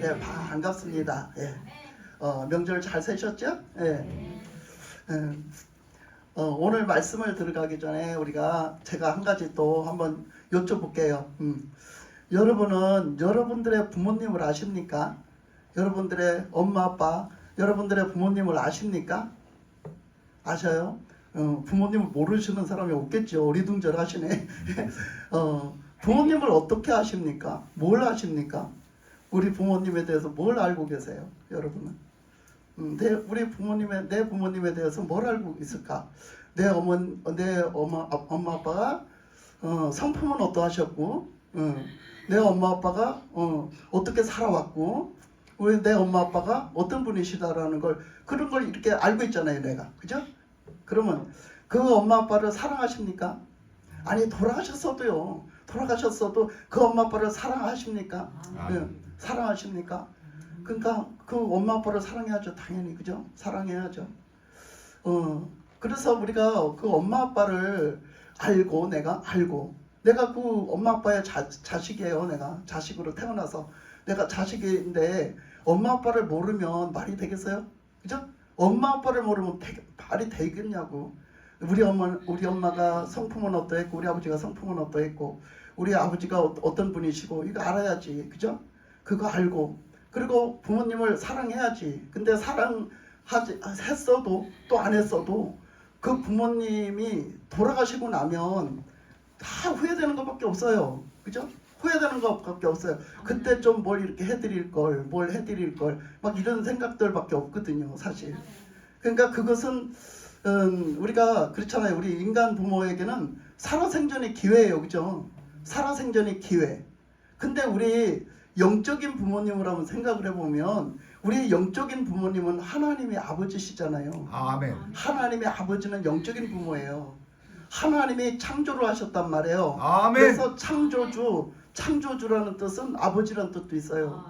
예, 반갑습니다. 예. 명절 잘 세셨죠? 예. 오늘 말씀을 들어가기 전에 제가 한 가지 또 한번 여쭤볼게요. 여러분은 여러분들의 부모님을 아십니까? 여러분들의 엄마 아빠, 여러분들의 부모님을 아십니까? 아셔요? 부모님을 모르시는 사람이 없겠죠. 어리둥절하시네. 부모님을 어떻게 아십니까? 뭘 아십니까? 우리 부모님에 대해서 뭘 알고 계세요? 여러분은? 내 부모님에 대해서 뭘 알고 있을까? 내 엄마 아빠가 성품은 어떠하셨고, 내 엄마 아빠가 어떻게 살아왔고, 내 엄마 아빠가 어떤 분이시다라는 걸, 그런 걸 이렇게 알고 있잖아요, 내가. 그죠? 그러면 그 엄마 아빠를 사랑하십니까? 아니, 돌아가셨어도 그 엄마 아빠를 사랑하십니까? 사랑하십니까? 그러니까 그 엄마 아빠를 사랑해야죠, 당연히. 그죠? 사랑해야죠. 그래서 우리가 그 엄마 아빠를 내가 그 엄마 아빠의 자식이에요. 내가 자식으로 태어나서 내가 자식인데 엄마 아빠를 모르면 말이 되겠어요? 그죠? 엄마 아빠를 모르면 말이 되겠냐고. 우리 엄마가 성품은 어떠했고, 우리 아버지가 성품은 어떠했고, 우리 아버지가 어떤 분이시고, 이거 알아야지. 그죠? 그거 알고, 그리고 부모님을 사랑해야지. 근데 했어도 또 안 했어도 그 부모님이 돌아가시고 나면 다 후회되는 것밖에 없어요. 그죠? 후회되는 것밖에 없어요. 그때 좀 뭘 이렇게 해드릴 걸, 막 이런 생각들밖에 없거든요, 사실. 그러니까 그것은 우리가 그렇잖아요. 우리 인간 부모에게는 살아생전의 기회예요, 그죠? 살아생전의 기회. 근데 우리 영적인 부모님을 한번 생각을 해보면, 우리 영적인 부모님은 하나님의 아버지시잖아요. 아멘. 하나님의 아버지는 영적인 부모예요. 하나님이 창조를 하셨단 말이에요. 아멘. 그래서 창조주라는 뜻은 아버지라는 뜻도 있어요.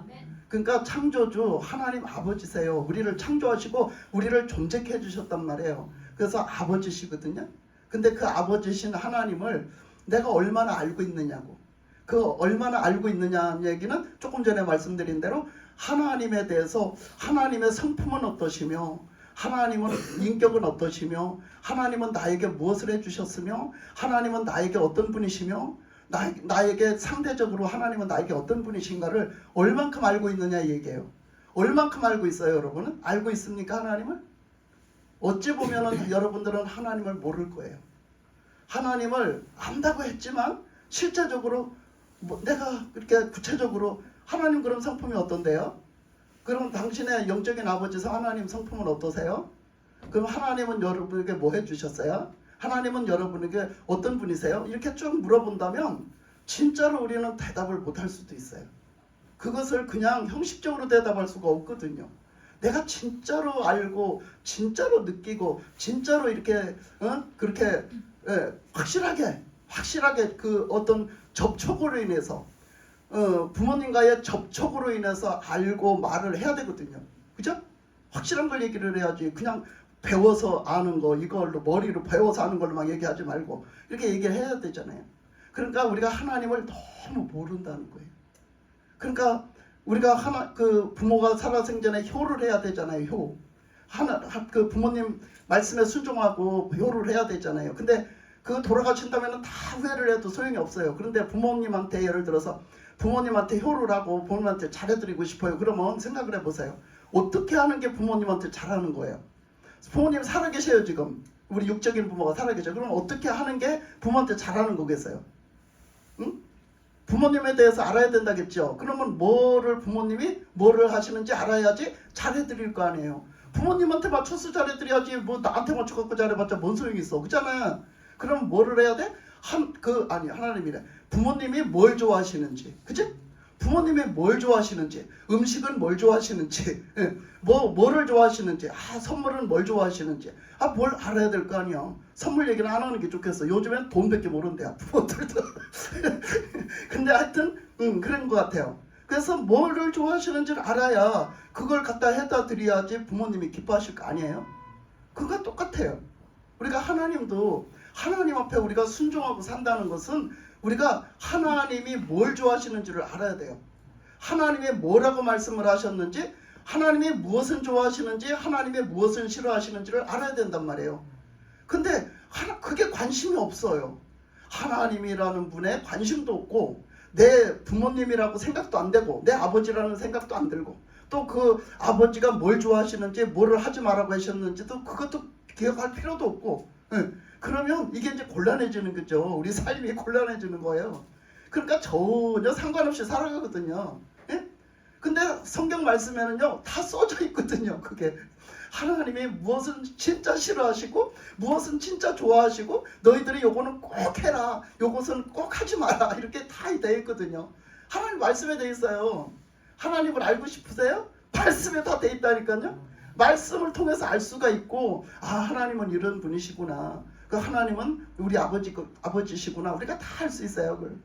그러니까 창조주 하나님 아버지세요. 우리를 창조하시고 우리를 존재케 해주셨단 말이에요. 그래서 아버지시거든요. 근데 그 아버지신 하나님을 내가 얼마나 알고 있느냐고. 그 얼마나 알고 있느냐는 얘기는 조금 전에 말씀드린 대로 하나님에 대해서, 하나님의 성품은 어떠시며, 하나님은 인격은 어떠시며, 하나님은 나에게 무엇을 해주셨으며, 하나님은 나에게 어떤 분이시며, 나에게 상대적으로 하나님은 나에게 어떤 분이신가를 얼만큼 알고 있느냐 얘기해요. 얼만큼 알고 있어요, 여러분은? 알고 있습니까, 하나님을? 어찌 보면은 여러분들은 하나님을 모를 거예요. 하나님을 안다고 했지만 실제적으로 내가 그렇게 구체적으로 하나님 그런 성품이 어떤데요? 그럼 당신의 영적인 아버지 하나님 성품은 어떠세요? 그럼 하나님은 여러분에게 뭐 해주셨어요? 하나님은 여러분에게 어떤 분이세요? 이렇게 쭉 물어본다면 진짜로 우리는 대답을 못할 수도 있어요. 그것을 그냥 형식적으로 대답할 수가 없거든요. 내가 진짜로 알고, 진짜로 느끼고, 진짜로 이렇게 그렇게 확실하게 그 어떤 접촉으로 인해서, 부모님과의 접촉으로 인해서 알고 말을 해야 되거든요. 그죠? 확실한 걸 얘기를 해야지. 그냥 배워서 아는 거, 이걸로 머리로 배워서 아는 걸로 막 얘기하지 말고 이렇게 얘기를 해야 되잖아요. 그러니까 우리가 하나님을 너무 모른다는 거예요. 그러니까 우리가 그 부모가 살아생전에 효를 해야 되잖아요. 효. 그 부모님 말씀에 순종하고 효를 해야 되잖아요. 근데 그 돌아가신다면 다 후회를 해도 소용이 없어요. 그런데 부모님한테, 예를 들어서 부모님한테 효를 하고 부모님한테 잘해드리고 싶어요. 그러면 생각을 해보세요. 어떻게 하는 게 부모님한테 잘하는 거예요? 부모님 살아계셔요, 지금. 우리 육적인 부모가 살아계셔요. 그럼 어떻게 하는 게 부모한테 잘하는 거겠어요? 응? 부모님에 대해서 알아야 된다겠죠. 그러면 부모님이 뭐를 하시는지 알아야지 잘해드릴 거 아니에요. 부모님한테 맞춰서 잘해드려야지 뭐 나한테 맞춰갖고 잘해봤자 뭔 소용이 있어. 그렇잖아. 그럼 뭐를 해야 돼? 하나님이래. 부모님이 뭘 좋아하시는지, 그치? 부모님이 뭘 좋아하시는지, 음식은 뭘 좋아하시는지, 뭐를 좋아하시는지, 선물은 뭘 좋아하시는지, 뭘 알아야 될 거 아니야. 선물 얘기는 안 하는 게 좋겠어. 요즘엔 돈밖에 모른대요, 부모들도. 근데 하여튼 그런 것 같아요. 그래서 뭐를 좋아하시는지를 알아야 그걸 갖다 해다 드려야지 부모님이 기뻐하실 거 아니에요? 그거 똑같아요. 우리가 하나님도, 하나님 앞에 우리가 순종하고 산다는 것은 우리가 하나님이 뭘 좋아하시는지를 알아야 돼요. 하나님이 뭐라고 말씀을 하셨는지, 하나님이 무엇을 좋아하시는지, 하나님이 무엇을 싫어하시는지를 알아야 된단 말이에요. 근데 그게 관심이 없어요. 하나님이라는 분에 관심도 없고, 내 부모님이라고 생각도 안 되고, 내 아버지라는 생각도 안 들고, 또 그 아버지가 뭘 좋아하시는지, 뭐를 하지 말라고 하셨는지도 그것도 기억할 필요도 없고, 그러면 이게 이제 곤란해지는 거죠. 우리 삶이 곤란해지는 거예요. 그러니까 전혀 상관없이 살아가거든요. 예? 근데 성경 말씀에는요, 다 써져 있거든요. 그게 하나님이 무엇은 진짜 싫어하시고 무엇은 진짜 좋아하시고, 너희들이 요거는 꼭 해라, 요것은 꼭 하지 마라, 이렇게 다 되어 있거든요. 하나님 말씀에 되어 있어요. 하나님을 알고 싶으세요? 말씀에 다 되어 있다니까요. 말씀을 통해서 알 수가 있고, 아, 하나님은 이런 분이시구나, 그 하나님은 우리 아버지시구나, 우리가 다 알 수 있어요. 그걸.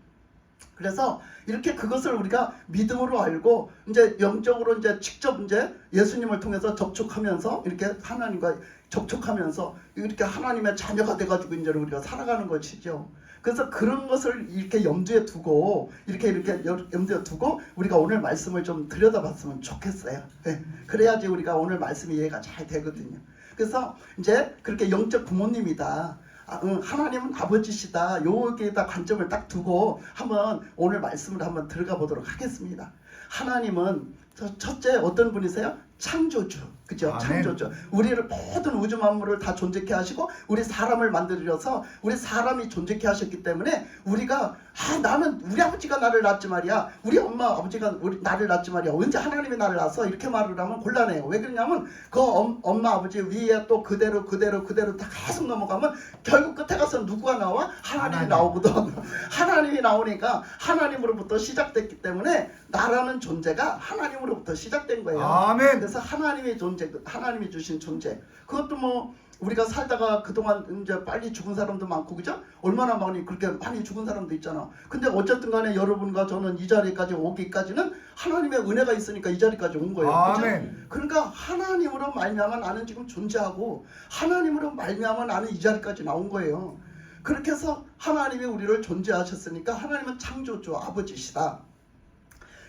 그래서 이렇게 그것을 우리가 믿음으로 알고, 이제 영적으로 이제 직접 이제 예수님을 통해서 접촉하면서, 이렇게 하나님과 접촉하면서 이렇게 하나님의 자녀가 돼가지고 이제 우리가 살아가는 것이죠. 그래서 그런 것을 이렇게 염두에 두고, 이렇게 염두에 두고 우리가 오늘 말씀을 좀 들여다봤으면 좋겠어요. 네. 그래야지 우리가 오늘 말씀이 이해가 잘 되거든요. 그래서 이제 그렇게 영적 부모님이다, 하나님은 아버지시다, 여기에다 관점을 딱 두고 한번 오늘 말씀을 한번 들어가 보도록 하겠습니다. 하나님은 첫째 어떤 분이세요? 창조주, 그죠? 아멘. 창조주. 우리를 모든 우주 만물을 다 존재케 하시고, 우리 사람을 만들어서 우리 사람이 존재케 하셨기 때문에, 우리가 나는 우리 아버지가 나를 낳았지 말이야, 우리 엄마 아버지가 나를 낳았지 말이야, 언제 하나님이 나를 낳았어, 이렇게 말을 하면 곤란해요. 왜 그러냐면 그 엄마 아버지 위에 또 그대로 다 계속 넘어가면 결국 끝에 가서 누구가 나와? 하나님이 나오거든. 하나님이 나오니까 하나님으로부터 시작됐기 때문에 나라는 존재가 하나님으로부터 시작된 거예요. 아멘. 그래서 하나님의 존재, 하나님이 주신 존재, 그것도 뭐 우리가 살다가 그동안 이제 빨리 죽은 사람도 많고, 그죠? 얼마나 많이 그렇게 많이 죽은 사람도 있잖아. 근데 어쨌든 간에 여러분과 저는 이 자리까지 오기까지는 하나님의 은혜가 있으니까 이 자리까지 온 거예요. 아멘. 그죠? 그러니까 하나님으로 말미암아 나는 지금 존재하고, 하나님으로 말미암아 나는 이 자리까지 나온 거예요. 그렇게 해서 하나님이 우리를 존재하셨으니까 하나님은 창조주, 아버지시다.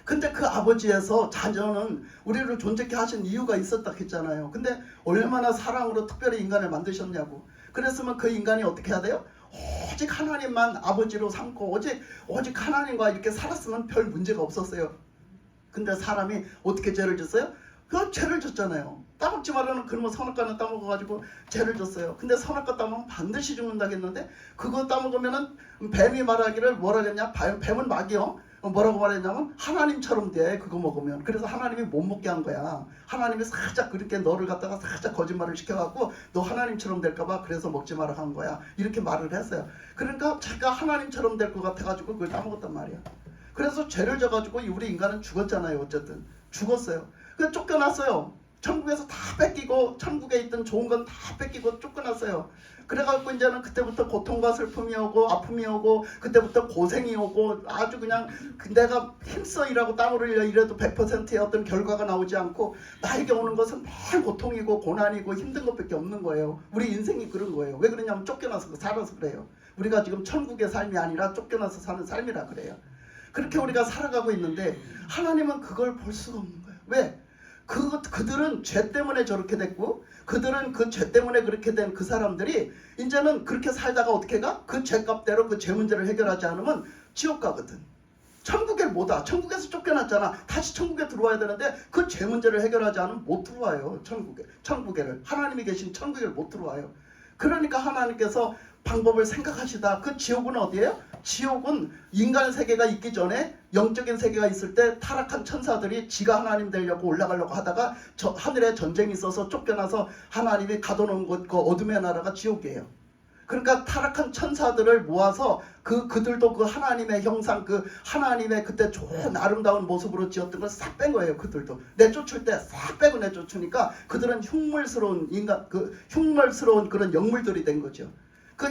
근데 그 아버지에서 자녀는 우리를 존재케 하신 이유가 있었다 했잖아요. 근데 얼마나 사랑으로 특별히 인간을 만드셨냐고. 그랬으면 그 인간이 어떻게 해야 돼요? 오직 하나님만 아버지로 삼고 오직 하나님과 이렇게 살았으면 별 문제가 없었어요. 근데 사람이 어떻게 죄를 졌어요? 그 죄를 졌잖아요. 따먹지 말라는 그놈의 선악과는 따먹어가지고 죄를 졌어요. 근데 선악과 따먹으면 반드시 죽는다 했는데, 그거 따먹으면은 뱀이 말하기를 뭐라 했냐? 뱀은 막이요. 뭐라고 말했냐면 하나님처럼 돼, 그거 먹으면. 그래서 하나님이 못 먹게 한 거야. 하나님이 살짝 그렇게 너를 갖다가 살짝 거짓말을 시켜갖고 너 하나님처럼 될까봐 그래서 먹지 마라 한 거야, 이렇게 말을 했어요. 그러니까 자기가 하나님처럼 될 것 같아가지고 그걸 따먹었단 말이야. 그래서 죄를 져가지고 우리 인간은 죽었잖아요. 어쨌든 죽었어요. 그래서 쫓겨났어요. 천국에서 다 뺏기고, 천국에 있던 좋은 건 다 뺏기고 쫓겨났어요. 그래갖고 이제는 그때부터 고통과 슬픔이 오고 아픔이 오고, 그때부터 고생이 오고, 아주 그냥 내가 힘써 일하고 땀을 흘려 이래도 100%의 어떤 결과가 나오지 않고, 나에게 오는 것은 매일 고통이고 고난이고 힘든 것밖에 없는 거예요. 우리 인생이 그런 거예요. 왜 그러냐면 쫓겨나서 살아서 그래요. 우리가 지금 천국의 삶이 아니라 쫓겨나서 사는 삶이라 그래요. 그렇게 우리가 살아가고 있는데 하나님은 그걸 볼 수가 없는 거예요. 왜? 그들은 죄 때문에 저렇게 됐고, 그들은 그 죄 때문에 그렇게 된 그 사람들이 이제는 그렇게 살다가 어떻게 가? 그 죄값대로 그 죄 문제를 해결하지 않으면 지옥 가거든. 천국에 못 와. 천국에서 쫓겨났잖아. 다시 천국에 들어와야 되는데 그 죄 문제를 해결하지 않으면 못 들어와요. 천국에를. 하나님이 계신 천국에 못 들어와요. 그러니까 하나님께서 방법을 생각하시다. 그 지옥은 어디예요? 지옥은 인간 세계가 있기 전에 영적인 세계가 있을 때 타락한 천사들이 지가 하나님 되려고 올라가려고 하다가 하늘에 전쟁이 있어서 쫓겨나서 하나님이 가둬놓은 곳, 그 어둠의 나라가 지옥이에요. 그러니까 타락한 천사들을 모아서 그들도 그 하나님의 형상, 그 하나님의 그때 좋은 아름다운 모습으로 지었던 걸 싹 뺀 거예요. 그들도 내쫓을 때 싹 빼고 내쫓으니까 그들은 흉물스러운 흉물스러운 그런 영물들이 된 거죠. 그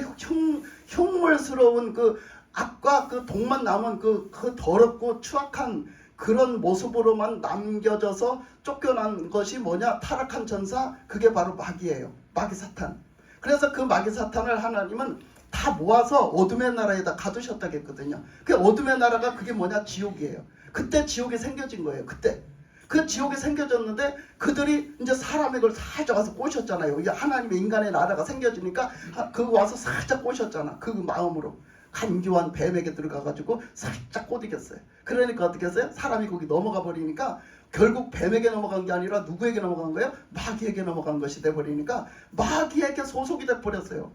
흉물스러운 그 악과 그 독만 남은 그 더럽고 추악한 그런 모습으로만 남겨져서 쫓겨난 것이 뭐냐? 타락한 천사, 그게 바로 마귀예요. 마귀 사탄. 그래서 그 마귀 사탄을 하나님은 다 모아서 어둠의 나라에다 가두셨다고 했거든요. 그 어둠의 나라가 그게 뭐냐? 지옥이에요. 그때 지옥이 생겨진 거예요. 그때 그 지옥이 생겨졌는데 그들이 이제 사람의 걸 살짝 와서 꼬셨잖아요. 이게 하나님의 인간의 나라가 생겨지니까 그거 와서 살짝 꼬셨잖아. 그 마음으로 간교한 뱀에게 들어가가지고 살짝 꼬드겼어요. 그러니까 어떻게 했어요? 사람이 거기 넘어가 버리니까 결국 뱀에게 넘어간 게 아니라 누구에게 넘어간 거예요? 마귀에게 넘어간 것이 돼버리니까 마귀에게 소속이 돼버렸어요.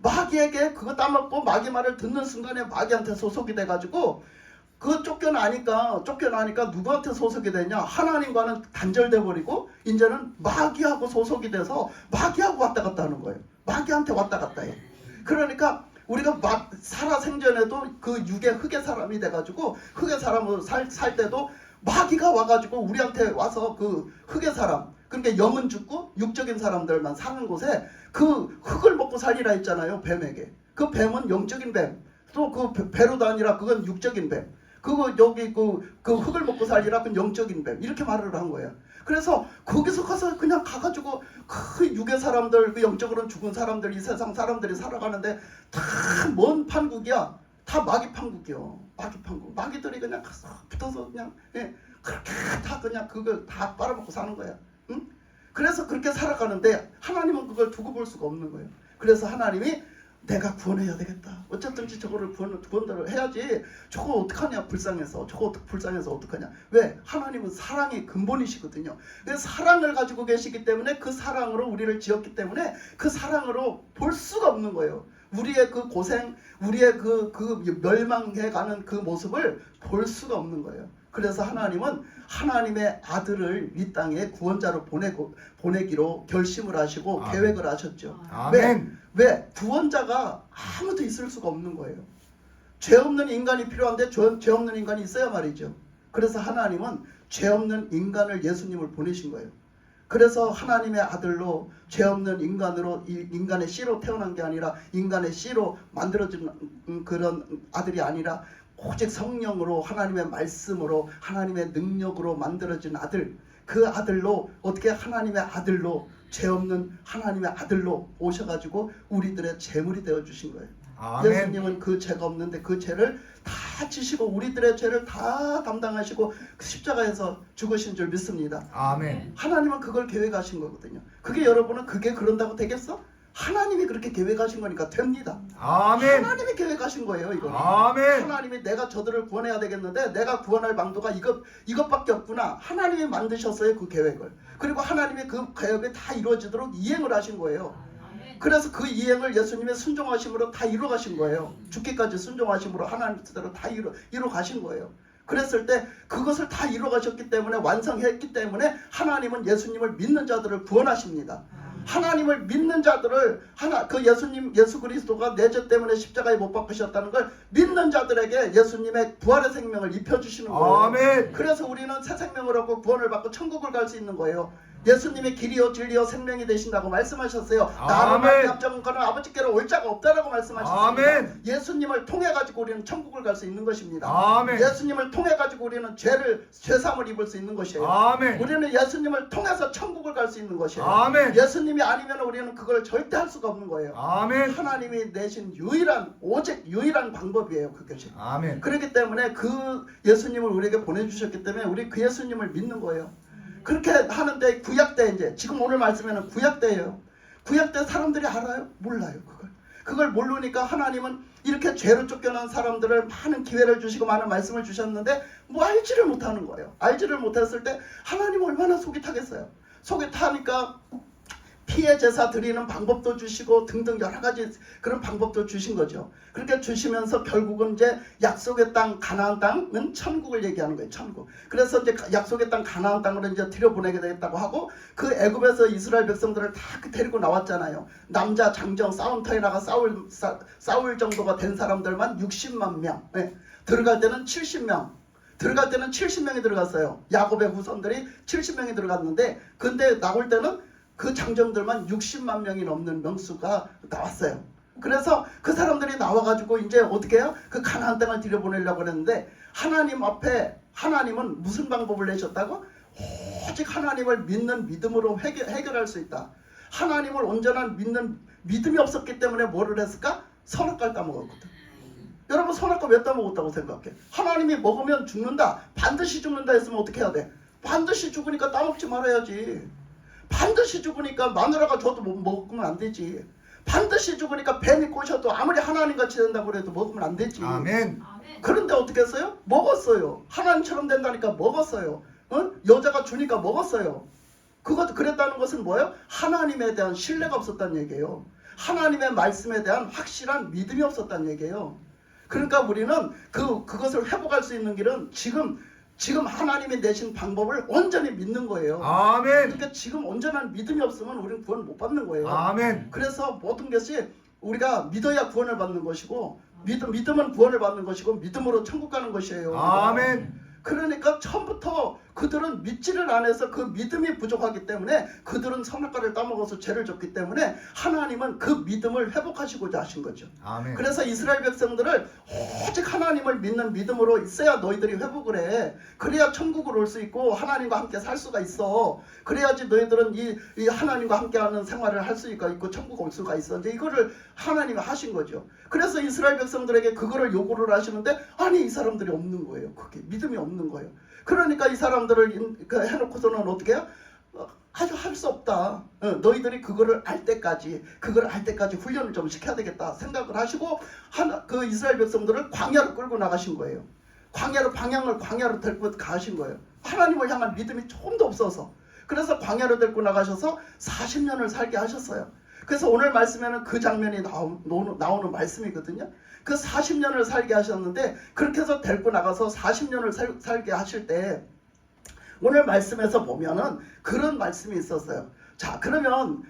마귀에게 그거 따먹고 마귀 말을 듣는 순간에 마귀한테 소속이 돼가지고 그 쫓겨나니까 누구한테 소속이 되냐? 하나님과는 단절돼 버리고 이제는 마귀하고 소속이 돼서 마귀하고 왔다 갔다 하는 거예요. 마귀한테 왔다 갔다 해요. 그러니까 우리가 살아 생전에도 그 육의 흙의 사람이 돼가지고 흙의 사람으로 살 때도 마귀가 와가지고 우리한테 와서 그 흙의 사람, 그러니까 영은 죽고 육적인 사람들만 사는 곳에 그 흙을 먹고 살리라 했잖아요. 뱀에게. 그 뱀은 영적인 뱀, 또 그 배로도 아니라 그건 육적인 뱀. 그거 여기 그 흙을 먹고 살리라 그건 영적인 뱀. 이렇게 말을 한 거예요. 그래서 거기서 가서 그냥 가가지고 그 육의 사람들, 그 영적으로는 죽은 사람들, 이 세상 사람들이 살아가는데 다 먼 판국이야. 다 마귀 판국이요. 마귀 판국. 마귀들이 그냥 가서 붙어서 그냥 그렇게 다 그냥 그걸 다 빨아먹고 사는 거야. 응? 그래서 그렇게 살아가는데 하나님은 그걸 두고 볼 수가 없는 거예요. 그래서 하나님이 내가 구원해야 되겠다. 어쨌든지 저거를 구원을 해야지. 저거 어떡하냐 불쌍해서. 저거 불쌍해서 어떡하냐. 왜? 하나님은 사랑의 근본이시거든요. 사랑을 가지고 계시기 때문에 그 사랑으로 우리를 지었기 때문에 그 사랑으로 볼 수가 없는 거예요. 우리의 그 고생, 우리의 그 멸망해가는 그 모습을 볼 수가 없는 거예요. 그래서 하나님은 하나님의 아들을 이 땅에 구원자로 보내기로 결심을 하시고 아멘. 계획을 하셨죠. 아멘. 왜? 구원자가 아무도 있을 수가 없는 거예요. 죄 없는 인간이 필요한데 죄 없는 인간이 있어야 말이죠. 그래서 하나님은 죄 없는 인간을 예수님을 보내신 거예요. 그래서 하나님의 아들로 죄 없는 인간으로 인간의 씨로 태어난 게 아니라 인간의 씨로 만들어진 그런 아들이 아니라 오직 성령으로 하나님의 말씀으로 하나님의 능력으로 만들어진 아들, 그 아들로 어떻게 하나님의 아들로 죄 없는 하나님의 아들로 오셔가지고 우리들의 제물이 되어주신 거예요. 아멘. 예수님은 그 죄가 없는데 그 죄를 다 지시고 우리들의 죄를 다 담당하시고 십자가에서 죽으신 줄 믿습니다. 아멘. 하나님은 그걸 계획하신 거거든요. 그게 여러분은 그게 그런다고 되겠어? 하나님이 그렇게 계획하신 거니까 됩니다. 아멘. 하나님이 계획하신 거예요, 이거. 아멘. 하나님이 내가 저들을 구원해야 되겠는데 내가 구원할 방도가 이것밖에 없구나. 하나님이 만드셨어요, 그 계획을. 그리고 하나님이 그 계획이 다 이루어지도록 이행을 하신 거예요. 그래서 그 이행을 예수님의 순종하심으로 다 이루어 가신 거예요. 죽기까지 순종하심으로 하나님 뜻대로 다 이루어 가신 거예요. 그랬을 때 그것을 다 이루어 가셨기 때문에 완성했기 때문에 하나님은 예수님을 믿는 자들을 구원하십니다. 하나님을 믿는 자들을 그 예수 그리스도가 내 죄 때문에 십자가에 못 박히셨다는 걸 믿는 자들에게 예수님의 부활의 생명을 입혀주시는 거예요. 아멘. 그래서 우리는 새 생명을 얻고 구원을 받고 천국을 갈 수 있는 거예요. 예수님의 길이요 진리요 생명이 되신다고 말씀하셨어요. 나로 말미암은 거는 아버지께로 올 자가 없다라고 말씀하셨습니다. 아멘. 예수님을 통해 가지고 우리는 천국을 갈 수 있는 것입니다. 아멘. 예수님을 통해 가지고 우리는 죄사함을 입을 수 있는 것이에요. 아멘. 우리는 예수님을 통해서 천국을 갈 수 있는 것이에요. 아멘. 예수님이 아니면 우리는 그걸 절대 할 수가 없는 거예요. 아멘. 하나님이 내신 오직 유일한 방법이에요, 그것이. 아멘. 그렇기 때문에 그 예수님을 우리에게 보내주셨기 때문에 우리 그 예수님을 믿는 거예요. 그렇게 하는데 구약 때 이제 지금 오늘 말씀에는 구약 때예요. 구약 때 사람들이 알아요? 몰라요. 그걸 모르니까 하나님은 이렇게 죄로 쫓겨난 사람들을 많은 기회를 주시고 많은 말씀을 주셨는데 뭐 알지를 못하는 거예요. 알지를 못했을 때 하나님 얼마나 속이 타겠어요. 속이 타니까 피해 제사 드리는 방법도 주시고 등등 여러 가지 그런 방법도 주신 거죠. 그렇게 주시면서 결국은 이제 약속의 땅 가나안 땅은 천국을 얘기하는 거예요. 천국. 그래서 이제 약속의 땅 가나안 땅으로 이제 들여보내게 되겠다고 하고 그 애굽에서 이스라엘 백성들을 다 데리고 나왔잖아요. 남자 장정 싸움터에 나가 싸울 정도가 된 사람들만 60만 명. 네. 들어갈 때는 70명. 들어갈 때는 70명이 들어갔어요. 야곱의 후손들이 70명이 들어갔는데 근데 나올 때는 그 장정들만 60만 명이 넘는 명수가 나왔어요. 그래서 그 사람들이 나와가지고 이제 어떻게 해요? 그 가나안 땅을 들여보내려고 했는데 하나님 앞에 하나님은 무슨 방법을 내셨다고? 오직 하나님을 믿는 믿음으로 해결할 수 있다. 하나님을 온전한 믿는 믿음이 없었기 때문에 뭐를 했을까? 선악과를 따먹었거든. 여러분 선악과 왜 따먹었다고 생각해? 하나님이 먹으면 죽는다, 반드시 죽는다 했으면 어떻게 해야 돼? 반드시 죽으니까 따먹지 말아야지. 반드시 죽으니까 마누라가 줘도 먹으면 안 되지. 반드시 죽으니까 뱀이 꼬셔도 아무리 하나님같이 된다고 해도 먹으면 안 되지. 아멘. 그런데 어떻게 했어요? 먹었어요. 하나님처럼 된다니까 먹었어요. 여자가 주니까 먹었어요. 그것도 그랬다는 것은 뭐예요? 하나님에 대한 신뢰가 없었다는 얘기예요. 하나님의 말씀에 대한 확실한 믿음이 없었다는 얘기예요. 그러니까 우리는 그것을 회복할 수 있는 길은 지금 하나님이 내신 방법을 온전히 믿는 거예요. 아멘. 그러니까 지금 온전한 믿음이 없으면 우리는 구원 못 받는 거예요. 아멘. 그래서 모든 것이 우리가 믿어야 구원을 받는 것이고 믿음은 구원을 받는 것이고 믿음으로 천국 가는 것이에요. 아멘. 그러니까 처음부터 그들은 믿지를 않아서 그 믿음이 부족하기 때문에 그들은 선악과를 따먹어서 죄를 졌기 때문에 하나님은 그 믿음을 회복하시고자 하신 거죠. 아멘. 그래서 이스라엘 백성들을 오직 하나님을 믿는 믿음으로 있어야 너희들이 회복을 해. 그래야 천국을 올 수 있고 하나님과 함께 살 수가 있어. 그래야지 너희들은 이 하나님과 함께하는 생활을 할 수가 있고 천국 올 수가 있어. 이제 이거를 하나님이 하신 거죠. 그래서 이스라엘 백성들에게 그거를 요구를 하시는데 아니 이 사람들이 없는 거예요. 그게 믿음이 없는 거예요. 그러니까 이 사람들을 해놓고서는 어떻게 해요? 아주 할 수 없다. 너희들이 그걸 알 때까지 훈련을 좀 시켜야 되겠다 생각을 하시고 그 이스라엘 백성들을 광야로 끌고 나가신 거예요. 광야로 데리고 가신 거예요. 하나님을 향한 믿음이 조금도 없어서. 그래서 광야로 데리고 나가셔서 40년을 살게 하셨어요. 그래서 오늘 말씀에는 그 장면이 나오는 말씀이거든요. 그 40년을 살게 하셨는데 그렇게 해서 데리고 나가서 40년을 살게 하실 때 오늘 말씀에서 보면은 그런 말씀이 있었어요. 자, 그러면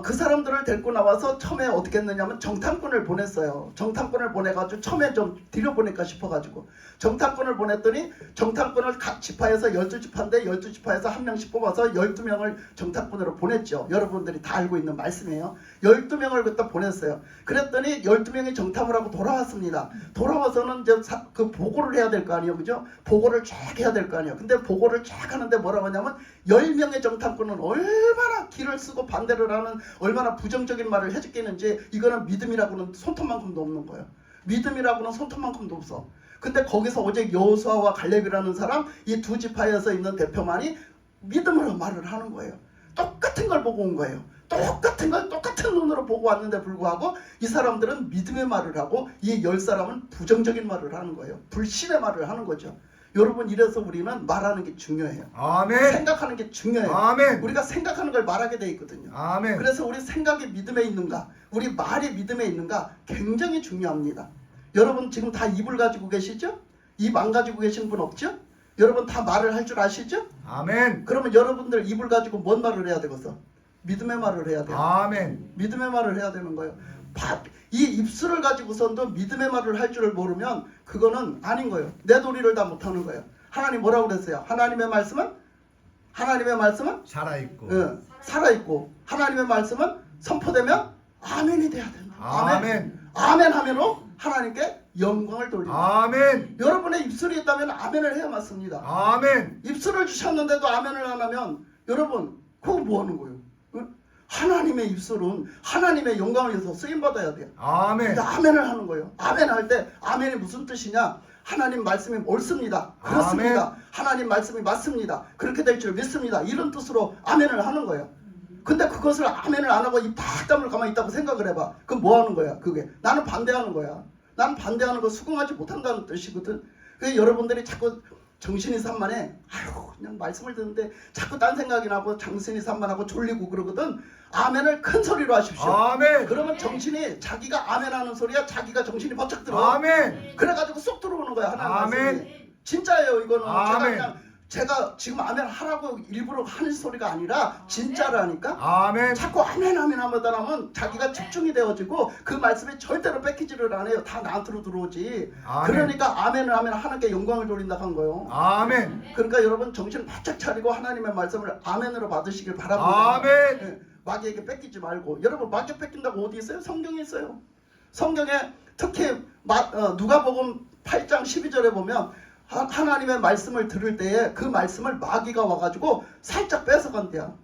그 사람들을 데리고 나와서 처음에 어떻게 했느냐면 정탐꾼을 보냈어요. 정탐꾼을 보내가지고 처음에 좀 들여보낼까 싶어가지고 정탐꾼을 보냈더니 정탐꾼을 각 지파에서 12지파인데 12지파에서 한 명씩 뽑아서 12명을 정탐꾼으로 보냈죠. 여러분들이 다 알고 있는 말씀이에요. 12명을 그때 보냈어요. 그랬더니 12명이 정탐을 하고 돌아왔습니다. 돌아와서는 이제 그 보고를 해야 될 거 아니에요. 그죠? 보고를 쫙 해야 될 거 아니에요. 근데 보고를 쫙 하는데 뭐라고 하냐면 10명의 정탐꾼은 얼마나 기를 쓰고 반대를 하는 얼마나 부정적인 말을 해주겠는지 이거는 믿음이라고는 손톱만큼도 없는 거예요. 믿음이라고는 손톱만큼도 없어. 근데 거기서 오직 여호수아와 갈렙이라는 사람 이 두 지파에서 있는 대표만이 믿음으로 말을 하는 거예요. 똑같은 걸 보고 온 거예요. 똑같은 걸 똑같은 눈으로 보고 왔는데 불구하고 이 사람들은 믿음의 말을 하고 이 10사람은 부정적인 말을 하는 거예요. 불신의 말을 하는 거죠. 여러분 이래서 우리는 말하는 게 중요해요. 아멘. 생각하는 게 중요해요. 아멘. 우리가 생각하는 걸 말하게 돼 있거든요. 아멘. 그래서 우리 생각이 믿음에 있는가 우리 말이 믿음에 있는가 굉장히 중요합니다. 여러분 지금 다 입을 가지고 계시죠? 입 안 가지고 계신 분 없죠? 여러분 다 말을 할 줄 아시죠? 아멘. 그러면 여러분들 입을 가지고 뭔 말을 해야 되겠어? 믿음의 말을 해야 돼요. 아멘. 믿음의 말을 해야 되는 거예요. 이 입술을 가지고선도 믿음의 말을 할 줄을 모르면 그거는 아닌 거예요. 내 도리를 다 못하는 거예요. 하나님 뭐라고 그랬어요? 하나님의 말씀은 살아있고 살아있고 하나님의 말씀은 선포되면 아멘이 돼야 된다. 아멘. 아멘 하면은 하나님께 영광을 돌립니다. 아멘. 여러분의 입술이 있다면 아멘을 해야 맞습니다. 아멘. 입술을 주셨는데도 아멘을 안 하면 여러분 그거 뭐 하는 거예요? 하나님의 입술은 하나님의 영광을 위해서 쓰임받아야 돼요. 아멘. 그러니까 아멘을 하는 거예요. 아멘 할 때 아멘이 무슨 뜻이냐? 하나님 말씀이 옳습니다. 그렇습니다. 아멘. 하나님 말씀이 맞습니다. 그렇게 될 줄 믿습니다. 이런 뜻으로 아멘을 하는 거예요. 근데 그것을 아멘을 안 하고 입 딱 다물고 가만히 있다고 생각을 해봐. 그럼 뭐 하는 거야? 그게 나는 반대하는 거야. 나는 반대하는 거 수긍하지 못한다는 뜻이거든. 그래서 여러분들이 자꾸 정신이 산만해. 아유 그냥 말씀을 듣는데 자꾸 딴 생각이 나고 정신이 산만하고 졸리고 그러거든. 아멘을 큰 소리로 하십시오. 아멘. 그러면 정신이 자기가 아멘하는 소리야. 자기가 정신이 번쩍 들어. 아멘. 그래가지고 쏙 들어오는 거야. 하나님 아멘. 말씀이. 진짜예요 이거는. 아멘. 제가 지금 아멘 하라고 일부러 하는 소리가 아니라 진짜라니까. 아멘. 자꾸 아멘 하면 자기가 집중이 되어지고 그 말씀이 절대로 뺏기지를 안 해요. 다 나한테로 들어오지. 아멘. 그러니까 아멘을 하면 하나님께 영광을 돌린다 한 거예요. 아멘. 그러니까 여러분 정신 바짝 차리고 하나님의 말씀을 아멘으로 받으시길 바랍니다. 아멘. 예, 마귀에게 뺏기지 말고. 여러분 마귀 뺏긴다고 어디 있어요? 성경에 있어요. 성경에 특히 누가복음 8장 12절에 보면 하나님의 말씀을 들을 때에 그 말씀을 마귀가 와가지고 살짝 뺏어간대요.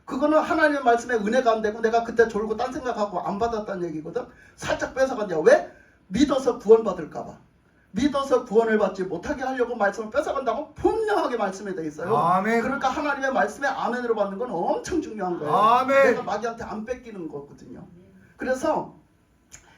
그거는 하나님의 말씀에 은혜가 안 되고 내가 그때 졸고 딴 생각하고 안 받았다는 얘기거든. 살짝 뺏어간대요. 왜? 믿어서 구원받을까봐, 믿어서 구원을 받지 못하게 하려고 말씀을 뺏어간다고 분명하게 말씀이 되어 있어요. 아멘. 그러니까 하나님의 말씀에 아멘으로 받는 건 엄청 중요한 거예요. 아멘. 내가 마귀한테 안 뺏기는 거거든요. 그래서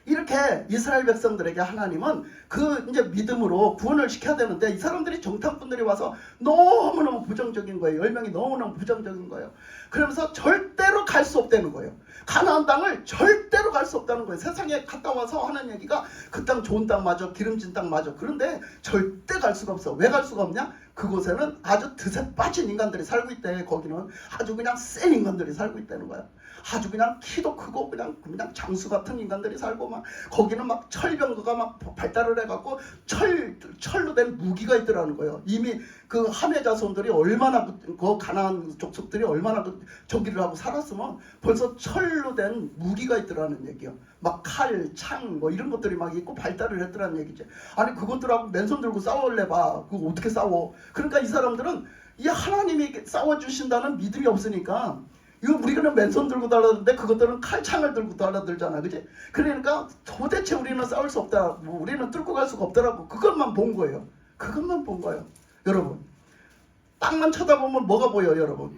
이렇게 이스라엘 백성들에게 하나님은 그 이제 믿음으로 구원을 시켜야 되는데, 이 사람들이 정탐꾼들이 와서 너무너무 부정적인 거예요. 10명이 너무너무 부정적인 거예요. 그러면서 절대로 갈 수 없다는 거예요. 가나안 땅을 절대로 갈 수 없다는 거예요. 세상에 갔다 와서 하는 얘기가 그 땅 좋은 땅 맞아, 기름진 땅 맞아. 그런데 절대 갈 수가 없어. 왜 갈 수가 없냐? 그곳에는 아주 드세 빠진 인간들이 살고 있대. 거기는 아주 그냥 센 인간들이 살고 있다는 거야. 아주 그냥 키도 크고 그냥 장수 같은 인간들이 살고, 막 거기는 막 철병거가 막 발달을 해갖고 철로 된 무기가 있더라는 거예요. 이미 그 함의 자손들이 얼마나 그 가나안 족속들이 얼마나 그 저기를 하고 살았으면 벌써 철로 된 무기가 있더라는 얘기예요. 막 칼, 창 뭐 이런 것들이 막 있고 발달을 했더라는 얘기지. 아니 그것들하고 맨손 들고 싸울래 봐. 그거 어떻게 싸워? 그러니까 이 사람들은 이 하나님이 싸워주신다는 믿음이 없으니까, 이거 우리는 맨손 들고 달라드는데 그것들은 칼창을 들고 달라들잖아, 그지? 그러니까 도대체 우리는 싸울 수 없다, 뭐 우리는 뚫고 갈 수가 없더라고. 그것만 본 거예요. 그것만 본 거예요. 여러분, 땅만 쳐다보면 뭐가 보여, 여러분?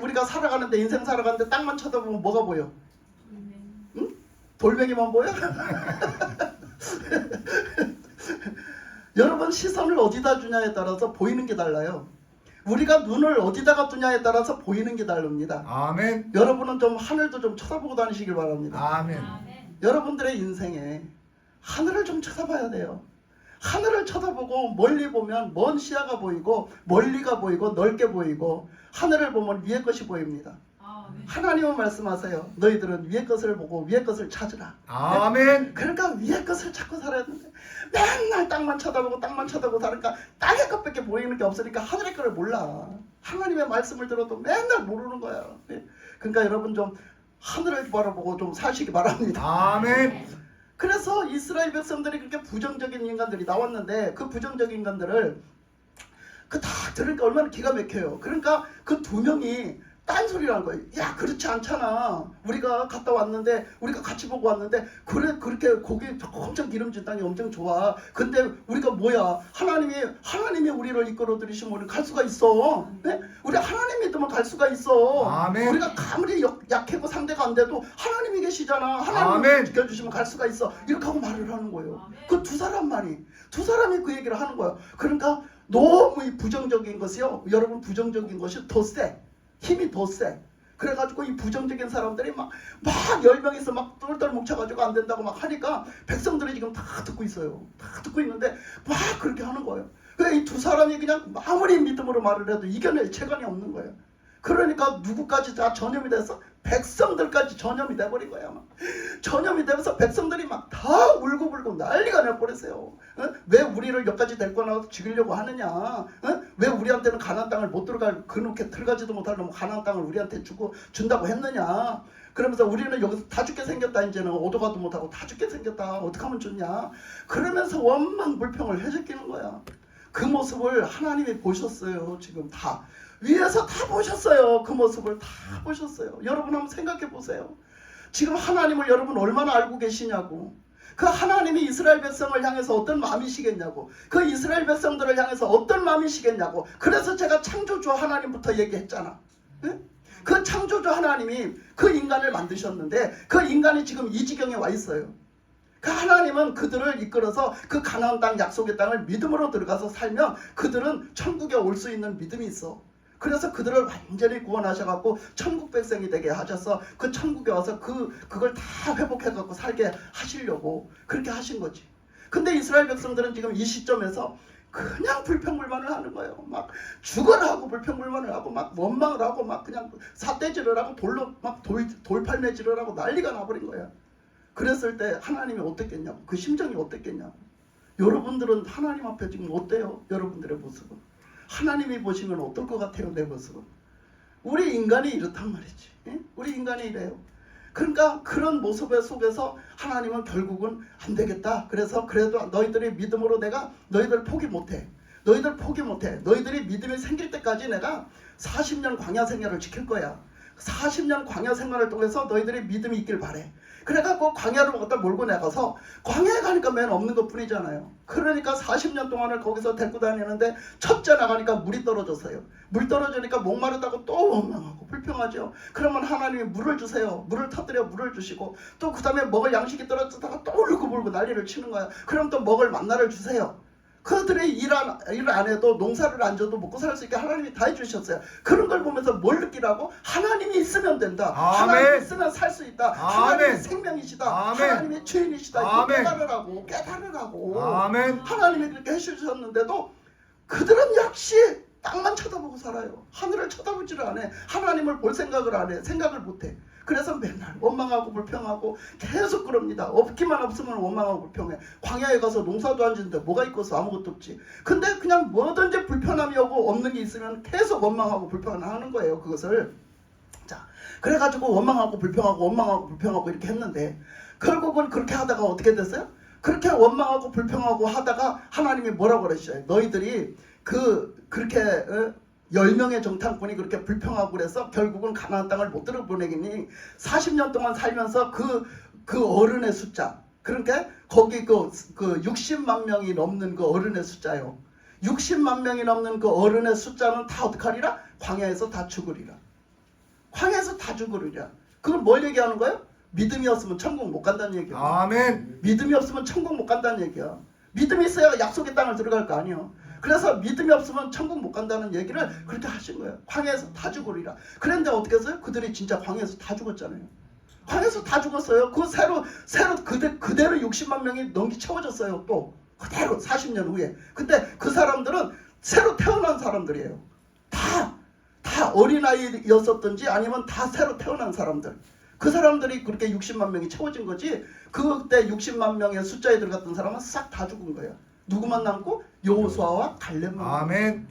우리가 살아가는데, 인생 살아가는데 땅만 쳐다보면 뭐가 보여? 응? 돌멩이만 보여? 여러분, 시선을 어디다 주냐에 따라서 보이는 게 달라요. 우리가 눈을 어디다가 두냐에 따라서 보이는 게 다릅니다. 아멘. 여러분은 좀 하늘도 좀 쳐다보고 다니시길 바랍니다. 아멘. 여러분들의 인생에 하늘을 좀 쳐다봐야 돼요. 하늘을 쳐다보고 멀리 보면 먼 시야가 보이고, 멀리가 보이고, 넓게 보이고, 하늘을 보면 위의 것이 보입니다. 하나님은 말씀하세요. 너희들은 위의 것을 보고 위의 것을 찾으라. 아멘. 그러니까 위의 것을 찾고 살아야 되는데, 맨날 땅만 쳐다보고 땅만 쳐다보고 사니까 땅의 것밖에 보이는 게 없으니까 하늘의 것을 몰라. 하나님의 말씀을 들어도 맨날 모르는 거야. 그러니까 여러분 좀 하늘을 바라보고 좀 사시기 바랍니다. 아멘. 그래서 이스라엘 백성들이 그렇게 부정적인 인간들이 나왔는데, 그 부정적인 인간들을 그 다 들으니까 얼마나 기가 막혀요. 그러니까 그 두 명이 딴소리라는 거예요. 야, 그렇지 않잖아. 우리가 갔다 왔는데, 우리가 같이 보고 왔는데, 그래, 그렇게 거기 엄청 기름진 땅이 엄청 좋아. 근데 우리가 뭐야? 하나님이 우리를 이끌어 들이시면 우리 갈 수가 있어. 네? 우리 하나님 믿으면 갈 수가 있어. 아멘. 우리가 아무리 약하고 상대가 안 돼도 하나님이 계시잖아. 하나님이 아멘. 지켜주시면 갈 수가 있어. 이렇게 하고 말을 하는 거예요. 그 두 사람이 그 얘기를 하는 거예요. 그러니까 너무 이 부정적인 것이요. 여러분, 부정적인 것이 더 세. 힘이 더 세. 그래가지고 이 부정적인 사람들이 막 10명이서 막 똘똘 뭉쳐가지고 안 된다고 막 하니까 백성들이 지금 다 듣고 있어요. 다 듣고 있는데 막 그렇게 하는 거예요. 그러니까 이 두 사람이 그냥 아무리 믿음으로 말을 해도 이겨낼 체간이 없는 거예요. 그러니까 누구까지 다 전염이 돼서 백성들까지 전염이 돼버린 거야. 막 전염이 되면서 백성들이 막 다 울고불고 난리가 나버렸어요. 어? 왜 우리를 여기까지 데리고 나와서 죽이려고 하느냐? 어? 왜 우리한테는 가나안 땅을 못 들어갈, 그렇게 들어가지도 못하려면 가나안 땅을 우리한테 준다고 했느냐? 그러면서 우리는 여기서 다 죽게 생겼다. 이제는 오도가도 못하고 다 죽게 생겼다. 어떻게 하면 좋냐? 그러면서 원망불평을 해제끼는 거야. 그 모습을 하나님이 보셨어요. 지금 다 위에서 다 보셨어요. 그 모습을 다 보셨어요. 여러분 한번 생각해 보세요. 지금 하나님을 여러분 얼마나 알고 계시냐고. 그 하나님이 이스라엘 백성을 향해서 어떤 마음이시겠냐고. 그 이스라엘 백성들을 향해서 어떤 마음이시겠냐고. 그래서 제가 창조주 하나님부터 얘기했잖아. 네? 그 창조주 하나님이 그 인간을 만드셨는데, 그 인간이 지금 이 지경에 와 있어요. 그 하나님은 그들을 이끌어서 그 가나안 땅, 약속의 땅을 믿음으로 들어가서 살면 그들은 천국에 올 수 있는 믿음이 있어. 그래서 그들을 완전히 구원하셔갖고 천국 백성이 되게 하셔서 그 천국에 와서 그걸 다 회복해갖고 살게 하시려고 그렇게 하신 거지. 근데 이스라엘 백성들은 지금 이 시점에서 그냥 불평불만을 하는 거예요. 막 죽어라 하고 불평불만을 하고 막 원망을 하고 막 그냥 삿대질을 하고 돌로 막 돌팔매질을 하고 난리가 나버린 거야. 그랬을 때 하나님이 어땠겠냐고. 그 심정이 어땠겠냐고. 여러분들은 하나님 앞에 지금 어때요? 여러분들의 모습은. 하나님이 보시면 어떨 것 같아요? 내 모습은. 우리 인간이 이렇단 말이지. 예? 우리 인간이 이래요. 그러니까 그런 모습 속에서 하나님은 결국은 안 되겠다. 그래서 그래도 너희들이 믿음으로 내가 너희들 포기 못해. 너희들 포기 못해. 너희들이 믿음이 생길 때까지 내가 40년 광야 생활을 지킬 거야. 40년 광야 생활을 통해서 너희들이 믿음이 있길 바래. 그래갖고 광야로 갖다 몰고 나가서 광야에 가니까 맨 없는 것 뿐이잖아요. 그러니까 40년 동안을 거기서 데리고 다니는데 첫째 나가니까 물이 떨어졌어요. 물 떨어지니까 목마르다고 또 원망하고 불평하죠. 그러면 하나님이 물을 주세요. 물을 터뜨려 물을 주시고 또 그 다음에 먹을 양식이 떨어지다가 또 울고 불고 난리를 치는 거야. 그럼 또 먹을 만나를 주세요. 그들의 일 안 해도 농사를 안 줘도 먹고 살 수 있게 하나님이 다 해주셨어요. 그런 걸 보면서 뭘 느끼라고? 하나님이 있으면 된다. 아멘. 하나님이 있으면 살 수 있다. 하나님이 아멘. 생명이시다. 아멘. 하나님의 주인이시다. 이거 아멘. 깨달으라고. 아멘. 하나님이 그렇게 해주셨는데도 그들은 역시 땅만 쳐다보고 살아요. 하늘을 쳐다보지를 않아. 하나님을 볼 생각을 안 해. 생각을 못 해. 그래서 맨날 원망하고 불평하고 계속 그럽니다. 없기만 없으면 원망하고 불평해. 광야에 가서 농사도 안 짓는데 뭐가 있고서 아무것도 없지. 근데 그냥 뭐든지 불편함이 오고 없는 게 있으면 계속 원망하고 불평하는 거예요. 그것을. 자, 그래가지고 원망하고 불평하고 이렇게 했는데 결국은 그렇게 하다가 어떻게 됐어요? 그렇게 원망하고 불평하고 하다가 하나님이 뭐라고 그러시죠? 너희들이 그렇게 10명의 정탐꾼이 그렇게 불평하고 그래서 결국은 가나안 땅을 못 들어보내기니 40년 동안 살면서 그 어른의 숫자, 그러니까 거기 그 60만 명이 넘는 그 어른의 숫자요. 60만 명이 넘는 그 어른의 숫자는 다 어떡하리라? 광야에서 다 죽으리라. 광야에서 다 죽으리라. 그건 뭘 얘기하는 거예요? 믿음이 없으면 천국 못 간다는 얘기야. 아멘. 믿음이 없으면 천국 못 간다는 얘기야. 믿음이 있어야 약속의 땅을 들어갈 거 아니에요. 그래서 믿음이 없으면 천국 못 간다는 얘기를 그렇게 하신 거예요. 광야에서 다 죽으리라. 그런데 어떻게 했어요? 그들이 진짜 광야에서 다 죽었잖아요. 광야에서 다 죽었어요. 그 새로 그대로 60만 명이 넘기 채워졌어요. 또 그대로 40년 후에. 근데 그 사람들은 새로 태어난 사람들이에요. 다 어린아이였었든지 아니면 다 새로 태어난 사람들. 그 사람들이 그렇게 60만 명이 채워진 거지. 그때 60만 명의 숫자에 들어갔던 사람은 싹 다 죽은 거예요. 누구만 남고? 여호수아와 갈렙만. 아멘.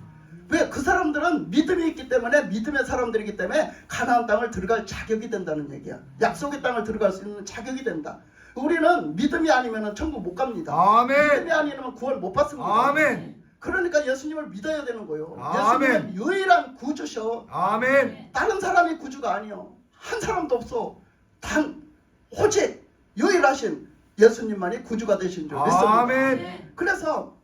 왜? 그 사람들은 믿음이 있기 때문에, 믿음의 사람들이기 때문에 가나안 땅을 들어갈 자격이 된다는 얘기야. 약속의 땅을 들어갈 수 있는 자격이 된다. 우리는 믿음이 아니면 천국 못 갑니다. 아멘. 믿음이 아니면 구원 못 받습니다. 아멘. 그러니까 예수님을 믿어야 되는 거예요. 아멘. 예수님은 유일한 구주셔. 아멘. 다른 사람이 구주가 아니요. 한 사람도 없어. 오직 유일하신 예수님만이 구주가 되신 줄 믿습니다. 아멘. 그래서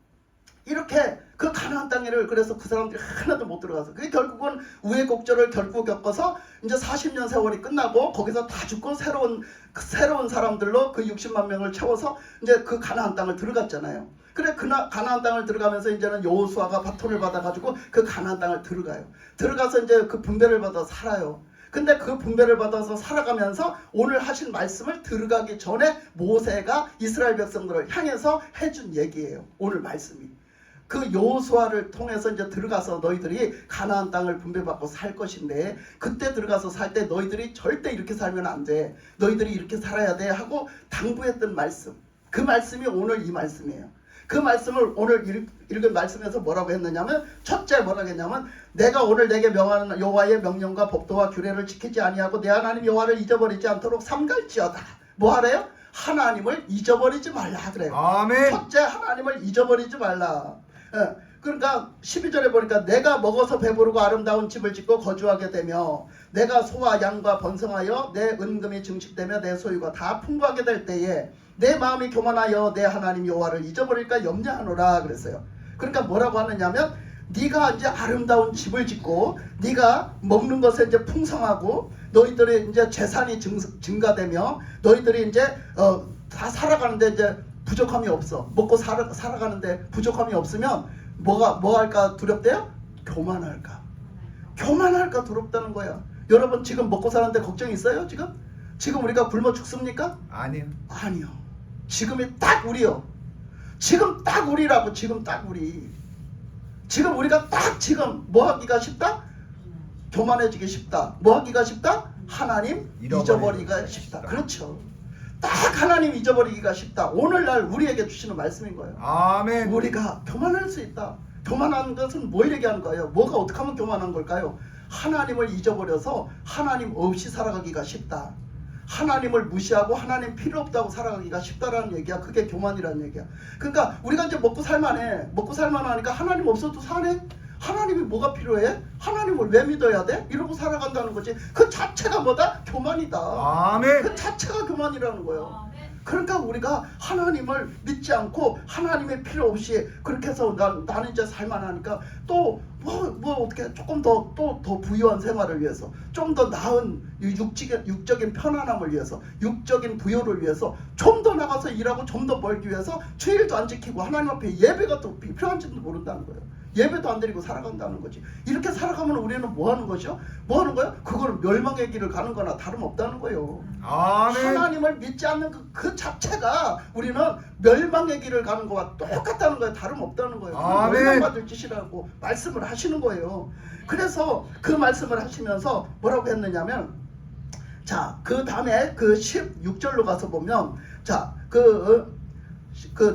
이렇게 그 가나안 땅에를 그래서 그 사람들이 하나도 못 들어가서 그게 결국은 우여곡절을 결국 겪어서 이제 40년 세월이 끝나고 거기서 다 죽고 새로운 사람들로 그 60만 명을 채워서 이제 그 가나안 땅을 들어갔잖아요. 그래 가나안 땅을 들어가면서 이제는 여호수아가 바톤을 받아가지고 그 가나안 땅을 들어가요. 들어가서 이제 그 분배를 받아 살아요. 근데 그 분배를 받아서 살아가면서 오늘 하신 말씀을 들어가기 전에 모세가 이스라엘 백성들을 향해서 해준 얘기예요. 오늘 말씀이. 그 여호수아를 통해서 이제 들어가서 너희들이 가나안 땅을 분배받고 살 것인데 그때 들어가서 살 때 너희들이 절대 이렇게 살면 안 돼. 너희들이 이렇게 살아야 돼 하고 당부했던 말씀. 그 말씀이 오늘 이 말씀이에요. 그 말씀을 오늘 읽은 말씀에서 뭐라고 했느냐면 첫째 뭐라고 했냐면 내가 오늘 내게 명하는 여호와의 명령과 법도와 규례를 지키지 아니하고 내 하나님 여호와를 잊어버리지 않도록 삼갈지어다. 뭐 하래요? 하나님을 잊어버리지 말라 그래요. 아멘. 첫째 하나님을 잊어버리지 말라. 그러니까 12절에 보니까 내가 먹어서 배부르고 아름다운 집을 짓고 거주하게 되며 내가 소와 양과 번성하여 내 은금이 증식되며 내 소유가 다 풍부하게 될 때에 내 마음이 교만하여 내 하나님 여호와를 잊어버릴까 염려하노라 그랬어요. 그러니까 뭐라고 하느냐면 네가 이제 아름다운 집을 짓고 네가 먹는 것에 이제 풍성하고 너희들의 이제 재산이 증가되며 너희들이 이제 다 살아가는데 이제 부족함이 없어. 먹고 살아가는데 부족함이 없으면 뭐 할까 두렵대요? 교만할까. 교만할까 두렵다는 거야. 여러분 지금 먹고 사는데 걱정이 있어요? 지금 우리가 굶어 죽습니까? 아니요. 아니요. 지금이 딱 우리요. 지금 딱 우리라고. 지금 딱 우리. 지금 우리가 딱 지금 뭐 하기가 쉽다? 교만해지기 쉽다. 뭐 하기가 쉽다? 하나님 잊어버리기가 쉽다. 그렇죠. 딱 하나님 잊어버리기가 쉽다. 오늘날 우리에게 주시는 말씀인 거예요. 아멘. 우리가 교만할 수 있다. 교만한 것은 뭘 얘기하는 거예요? 뭐가 어떻게 하면 교만한 걸까요? 하나님을 잊어버려서 하나님 없이 살아가기가 쉽다. 하나님을 무시하고 하나님 필요 없다고 살아가기가 쉽다라는 얘기야. 그게 교만이라는 얘기야. 그러니까 우리가 이제 먹고 살만해. 먹고 살만하니까 하나님 없어도 사네. 하나님이 뭐가 필요해? 하나님을 왜 믿어야 돼? 이러고 살아간다는 거지. 그 자체가 뭐다? 교만이다. 아멘. 그 자체가 교만이라는 거예요. 아멘. 그러니까 우리가 하나님을 믿지 않고 하나님의 필요 없이 그렇게 해서 나는 이제 살만하니까 또 뭐 어떻게 조금 더 부유한 생활을 위해서 좀 더 나은 육적인 편안함을 위해서 육적인 부여를 위해서 좀 더 나가서 일하고 좀 더 벌기 위해서 주일도 안 지키고 하나님 앞에 예배가 또 필요한지도 모른다는 거예요. 예배도 안 드리고 살아간다는 거지. 이렇게 살아가면 우리는 뭐 하는 거죠? 뭐 하는 거예요? 그거는 멸망의 길을 가는 거나 다름없다는 거예요. 아멘. 하나님을 믿지 않는 그 자체가 우리는 멸망의 길을 가는 거와 똑같다는 거예요. 다름없다는 거예요. 아멘. 멸망받을 짓이라고 말씀을 하시는 거예요. 그래서 그 말씀을 하시면서 뭐라고 했느냐면, 자, 그 다음에 그 16절로 가서 보면, 자,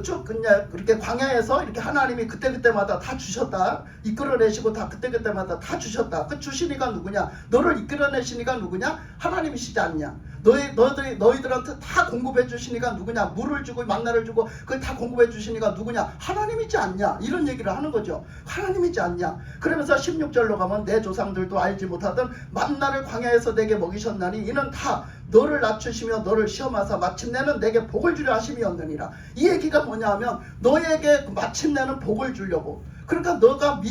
쭉 그냥 그렇게 광야에서 이렇게 하나님이 그때그때마다 다 주셨다. 이끌어내시고 다 그때그때마다 다 주셨다. 그 주시니가 누구냐? 너를 이끌어내시니가 누구냐? 하나님이시지 않냐? 너희들한테 다 공급해 주시니가 누구냐? 물을 주고 만나를 주고 그걸 다 공급해 주시니가 누구냐? 하나님이지 않냐? 이런 얘기를 하는 거죠. 하나님이지 않냐? 그러면서 16절로 가면 내 조상들도 알지 못하던 만나를 광야에서 내게 먹이셨나니 이는 다 너를 낮추시며 너를 시험하사 마침내는 내게 복을 주려 하심이었느니라. 이 얘기가 뭐냐 하면 너에게 마침내는 복을 주려고, 그러니까 너가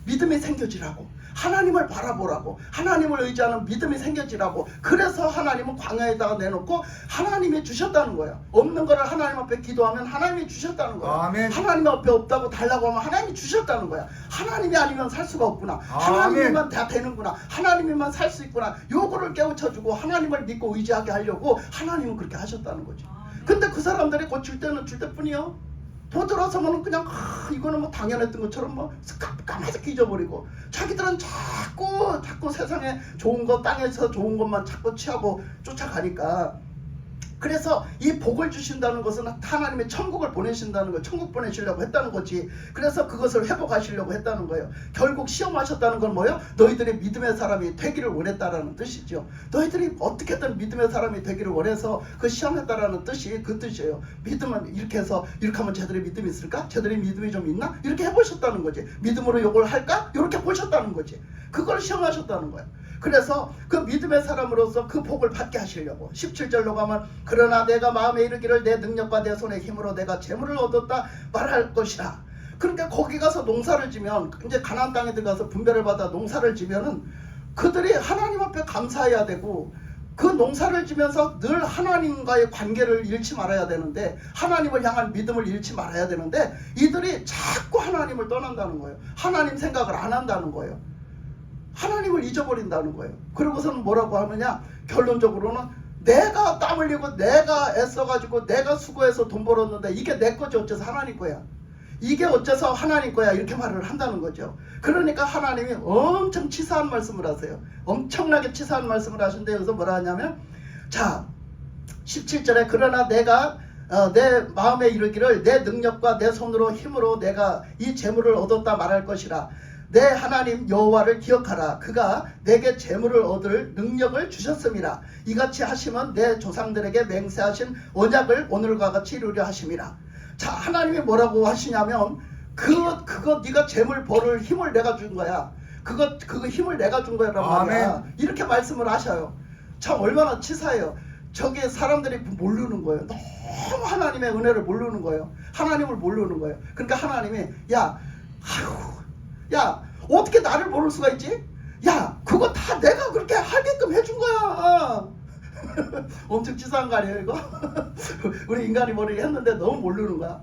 믿음이 생겨지라고, 하나님을 바라보라고, 하나님을 의지하는 믿음이 생겨지라고. 그래서 하나님은 광야에다가 내놓고 하나님이 주셨다는 거예요. 없는 거를 하나님 앞에 기도하면 하나님이 주셨다는 거예요. 아멘. 하나님 앞에 없다고 달라고 하면 하나님이 주셨다는 거야. 하나님이 아니면 살 수가 없구나. 하나님이만 다 되는구나. 하나님이만 살 수 있구나. 요거를 깨우쳐주고 하나님을 믿고 의지하게 하려고 하나님은 그렇게 하셨다는 거죠. 근데 그 사람들이 곧 줄 때는 줄 때뿐이요. 더 들어서면 그냥 이거는 뭐 당연했던 것처럼 뭐 까마득히 잊어버리고, 자기들은 자꾸 세상에 좋은 거, 땅에서 좋은 것만 자꾸 취하고 쫓아가니까. 그래서 이 복을 주신다는 것은 하나님의 천국을 보내신다는 거예요. 천국 보내시려고 했다는 거지. 그래서 그것을 회복하시려고 했다는 거예요. 결국 시험하셨다는 건 뭐예요? 너희들이 믿음의 사람이 되기를 원했다라는 뜻이죠. 너희들이 어떻게든 믿음의 사람이 되기를 원해서 그 시험했다라는 뜻이 그 뜻이에요. 믿음은 이렇게 해서 이렇게 하면 쟤들이 믿음이 있을까? 쟤들이 믿음이 좀 있나? 이렇게 해보셨다는 거지. 믿음으로 이걸 할까? 이렇게 보셨다는 거지. 그걸 시험하셨다는 거예요. 그래서 그 믿음의 사람으로서 그 복을 받게 하시려고. 17절로 가면 그러나 내가 마음에 이르기를 내 능력과 내 손의 힘으로 내가 재물을 얻었다 말할 것이라. 그러니까 거기 가서 농사를 지면, 이제 가나안 땅에 들어가서 분배를 받아 농사를 지면은 그들이 하나님 앞에 감사해야 되고, 그 농사를 지면서 늘 하나님과의 관계를 잃지 말아야 되는데, 하나님을 향한 믿음을 잃지 말아야 되는데, 이들이 자꾸 하나님을 떠난다는 거예요. 하나님 생각을 안 한다는 거예요. 하나님을 잊어버린다는 거예요. 그러고서는 뭐라고 하느냐? 결론적으로는 내가 땀 흘리고 내가 애써가지고 내가 수고해서 돈 벌었는데 이게 내 거지 어째서 하나님 거야? 이게 어째서 하나님 거야? 이렇게 말을 한다는 거죠. 그러니까 하나님이 엄청 치사한 말씀을 하세요. 엄청나게 치사한 말씀을 하시는데, 여기서 뭐라 하냐면, 자 17절에 그러나 내가 내 마음에 이르기를 내 능력과 내 손으로 힘으로 내가 이 재물을 얻었다 말할 것이라. 내 하나님 여호와를 기억하라. 그가 내게 재물을 얻을 능력을 주셨음이라. 이같이 하시면 내 조상들에게 맹세하신 언약을 오늘과 같이 이루려 하심이라. 자, 하나님이 뭐라고 하시냐면, 그거 네가 재물 벌을 힘을 내가 준 거야. 그거 힘을 내가 준 거란 말이야. 아멘. 이렇게 말씀을 하셔요. 참 얼마나 치사해요. 저게 사람들이 모르는 거예요. 너무 하나님의 은혜를 모르는 거예요. 하나님을 모르는 거예요. 그러니까 하나님이 야 어떻게 나를 모를 수가 있지? 야, 그거 다 내가 그렇게 하게끔 해준 거야. 엄청 치사한 거 아니에요 이거? 우리 인간이 모르게 했는데 너무 모르는 거야.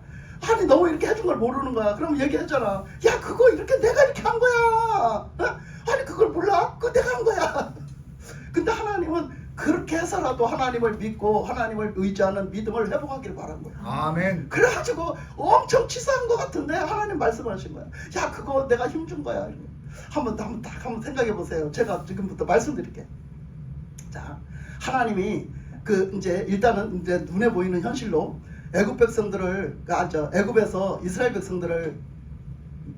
아니 너무 이렇게 해준 걸 모르는 거야. 그럼 얘기했잖아. 야, 그거 이렇게 내가 이렇게 한 거야. 아니 그걸 몰라? 그거 내가 한 거야. 근데 하나님은 그렇게 해서라도 하나님을 믿고 하나님을 의지하는 믿음을 회복하기를 바란 거예요. 아멘. 그래가지고 엄청 치사한 것 같은데 하나님 말씀하신 거야. 야, 그거 내가 힘준 거야. 한번 생각해 보세요. 제가 지금부터 말씀드릴게요. 자, 하나님이 이제 일단은 이제 눈에 보이는 현실로 애굽 백성들을 애굽에서 이스라엘 백성들을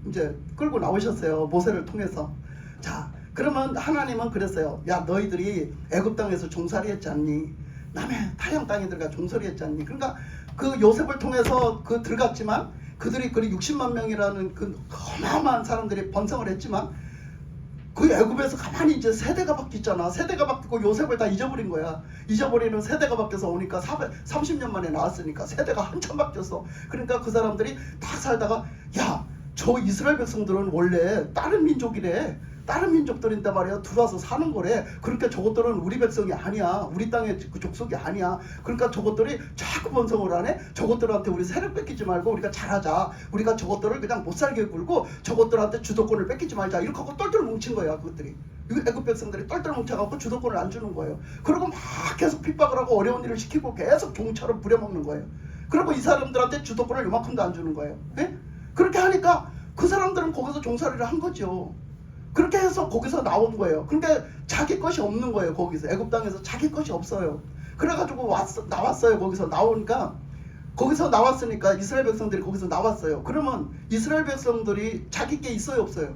이제 끌고 나오셨어요. 모세를 통해서. 자, 그러면 하나님은 그랬어요. 야, 너희들이 애굽 땅에서 종살이 했지 않니? 남의 타양 땅에 들어가 종살이 했지 않니? 그러니까 그 요셉을 통해서 그 들어갔지만 그들이 그 60만 명이라는 그 어마어마한 사람들이 번성을 했지만 그 애굽에서 가만히 이제 세대가 바뀌었잖아. 세대가 바뀌고 요셉을 다 잊어버린 거야. 잊어버리는 세대가 바뀌어서 오니까 30년 만에 나왔으니까 세대가 한참 바뀌었어. 그러니까 그 사람들이 딱 살다가 야, 저 이스라엘 백성들은 원래 다른 민족이래. 다른 민족들인데 말이야 들어와서 사는 거래. 그러니까 저것들은 우리 백성이 아니야. 우리 땅의 그 족속이 아니야. 그러니까 저것들이 자꾸 번성을 하네. 저것들한테 우리 세력 뺏기지 말고 우리가 잘하자. 우리가 저것들을 그냥 못살게 굴고 저것들한테 주도권을 뺏기지 말자. 이렇게 하고 똘똘 뭉친 거야. 그것들이 애굽 백성들이 똘똘 뭉쳐갖고 주도권을 안 주는 거예요. 그리고 막 계속 핍박을 하고 어려운 일을 시키고 계속 종처럼 부려먹는 거예요. 그리고 이 사람들한테 주도권을 요만큼도 안 주는 거예요. 예? 그렇게 하니까 그 사람들은 거기서 종살이를 한 거죠. 그렇게 해서 거기서 나온 거예요. 그러니까 자기 것이 없는 거예요. 거기서 애굽 땅에서 자기 것이 없어요. 그래가지고 나왔어요. 거기서 나오니까 거기서 나왔으니까 이스라엘 백성들이 거기서 나왔어요. 그러면 이스라엘 백성들이 자기 게 있어요, 없어요?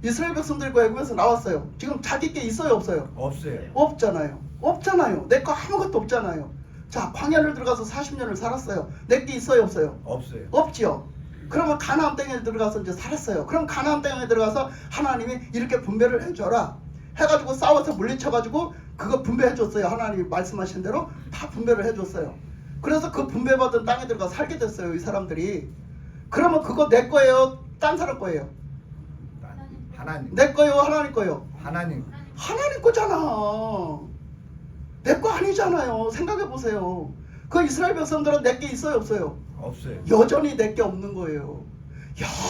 이스라엘 백성들이 그 애굽에서 나왔어요. 지금 자기 게 있어요, 없어요? 없어요. 없잖아요. 없잖아요. 내 거 아무것도 없잖아요. 자, 광야를 들어가서 40년을 살았어요. 내 게 있어요, 없어요? 없어요. 없지요. 그러면 가나안 땅에 들어가서 이제 살았어요. 그럼 가나안 땅에 들어가서 하나님이 이렇게 분배를 해줘라 해가지고 싸워서 물리쳐가지고 그거 분배해줬어요. 하나님이 말씀하신 대로 다 분배를 해줬어요. 그래서 그 분배받은 땅에 들어가 살게 됐어요. 이 사람들이. 그러면 그거 내 거예요? 딴 사람 거예요? 하나님. 내 거예요? 하나님 거예요? 하나님. 하나님 거잖아. 내 거 아니잖아요. 생각해보세요. 그 이스라엘 백성들은 내 게 있어요, 없어요? 없어요. 여전히 내게 없는 거예요.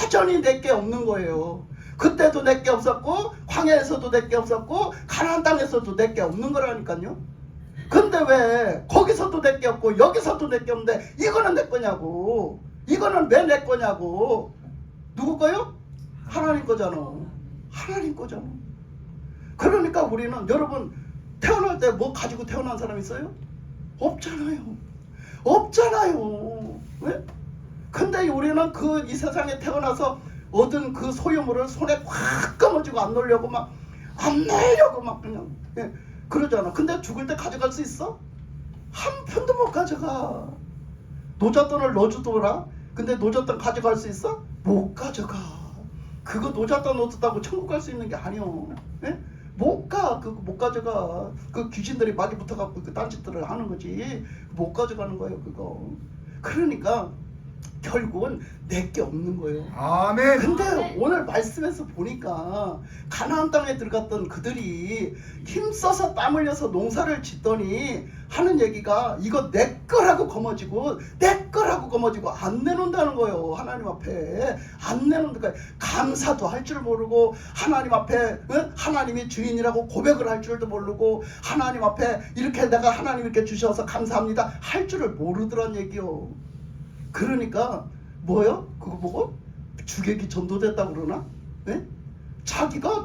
여전히 내게 없는 거예요. 그때도 내게 없었고 광야에서도 내게 없었고 가나안 땅에서도 내게 없는 거라니까요. 근데 왜 거기서도 내게 없고 여기서도 내게 없는데 이거는 내 거냐고. 이거는 왜 내 거냐고. 누구 거요? 하나님 거잖아. 하나님 거잖아. 그러니까 우리는 여러분 태어날 때 뭐 가지고 태어난 사람 있어요? 없잖아요. 없잖아요. 왜? 근데 우리는 그 이 세상에 태어나서 얻은 그 소유물을 손에 확 감아쥐고 안 놓으려고 막 안 내려고 막 그냥 그러잖아. 근데 죽을 때 가져갈 수 있어? 한 푼도 못 가져가. 노잣돈을 넣어주더라. 근데 노잣돈 가져갈 수 있어? 못 가져가. 그거 노잣돈 얻었다고 천국 갈 수 있는 게 아니오. 예? 못 가. 그거 못 가져가. 그 귀신들이 막이 붙어갖고 그 딴짓들을 하는 거지. 못 가져가는 거예요, 그거. 그러니까 결국은 내게 없는 거예요. 아멘. 근데 오늘 말씀에서 보니까 가나안 땅에 들어갔던 그들이 힘써서 땀 흘려서 농사를 짓더니 하는 얘기가 이거 내 거라고 거머쥐고 내 거라고 거머쥐고 안 내놓는다는 거예요. 하나님 앞에 안 내놓는 거예요. 감사도 할 줄 모르고 하나님 앞에 하나님이 주인이라고 고백을 할 줄도 모르고 하나님 앞에 이렇게 내가 하나님 이렇게 주셔서 감사합니다 할 줄을 모르더란 얘기요. 그러니까 뭐요? 그거 보고 주객이 전도됐다고 그러나? 네? 자기가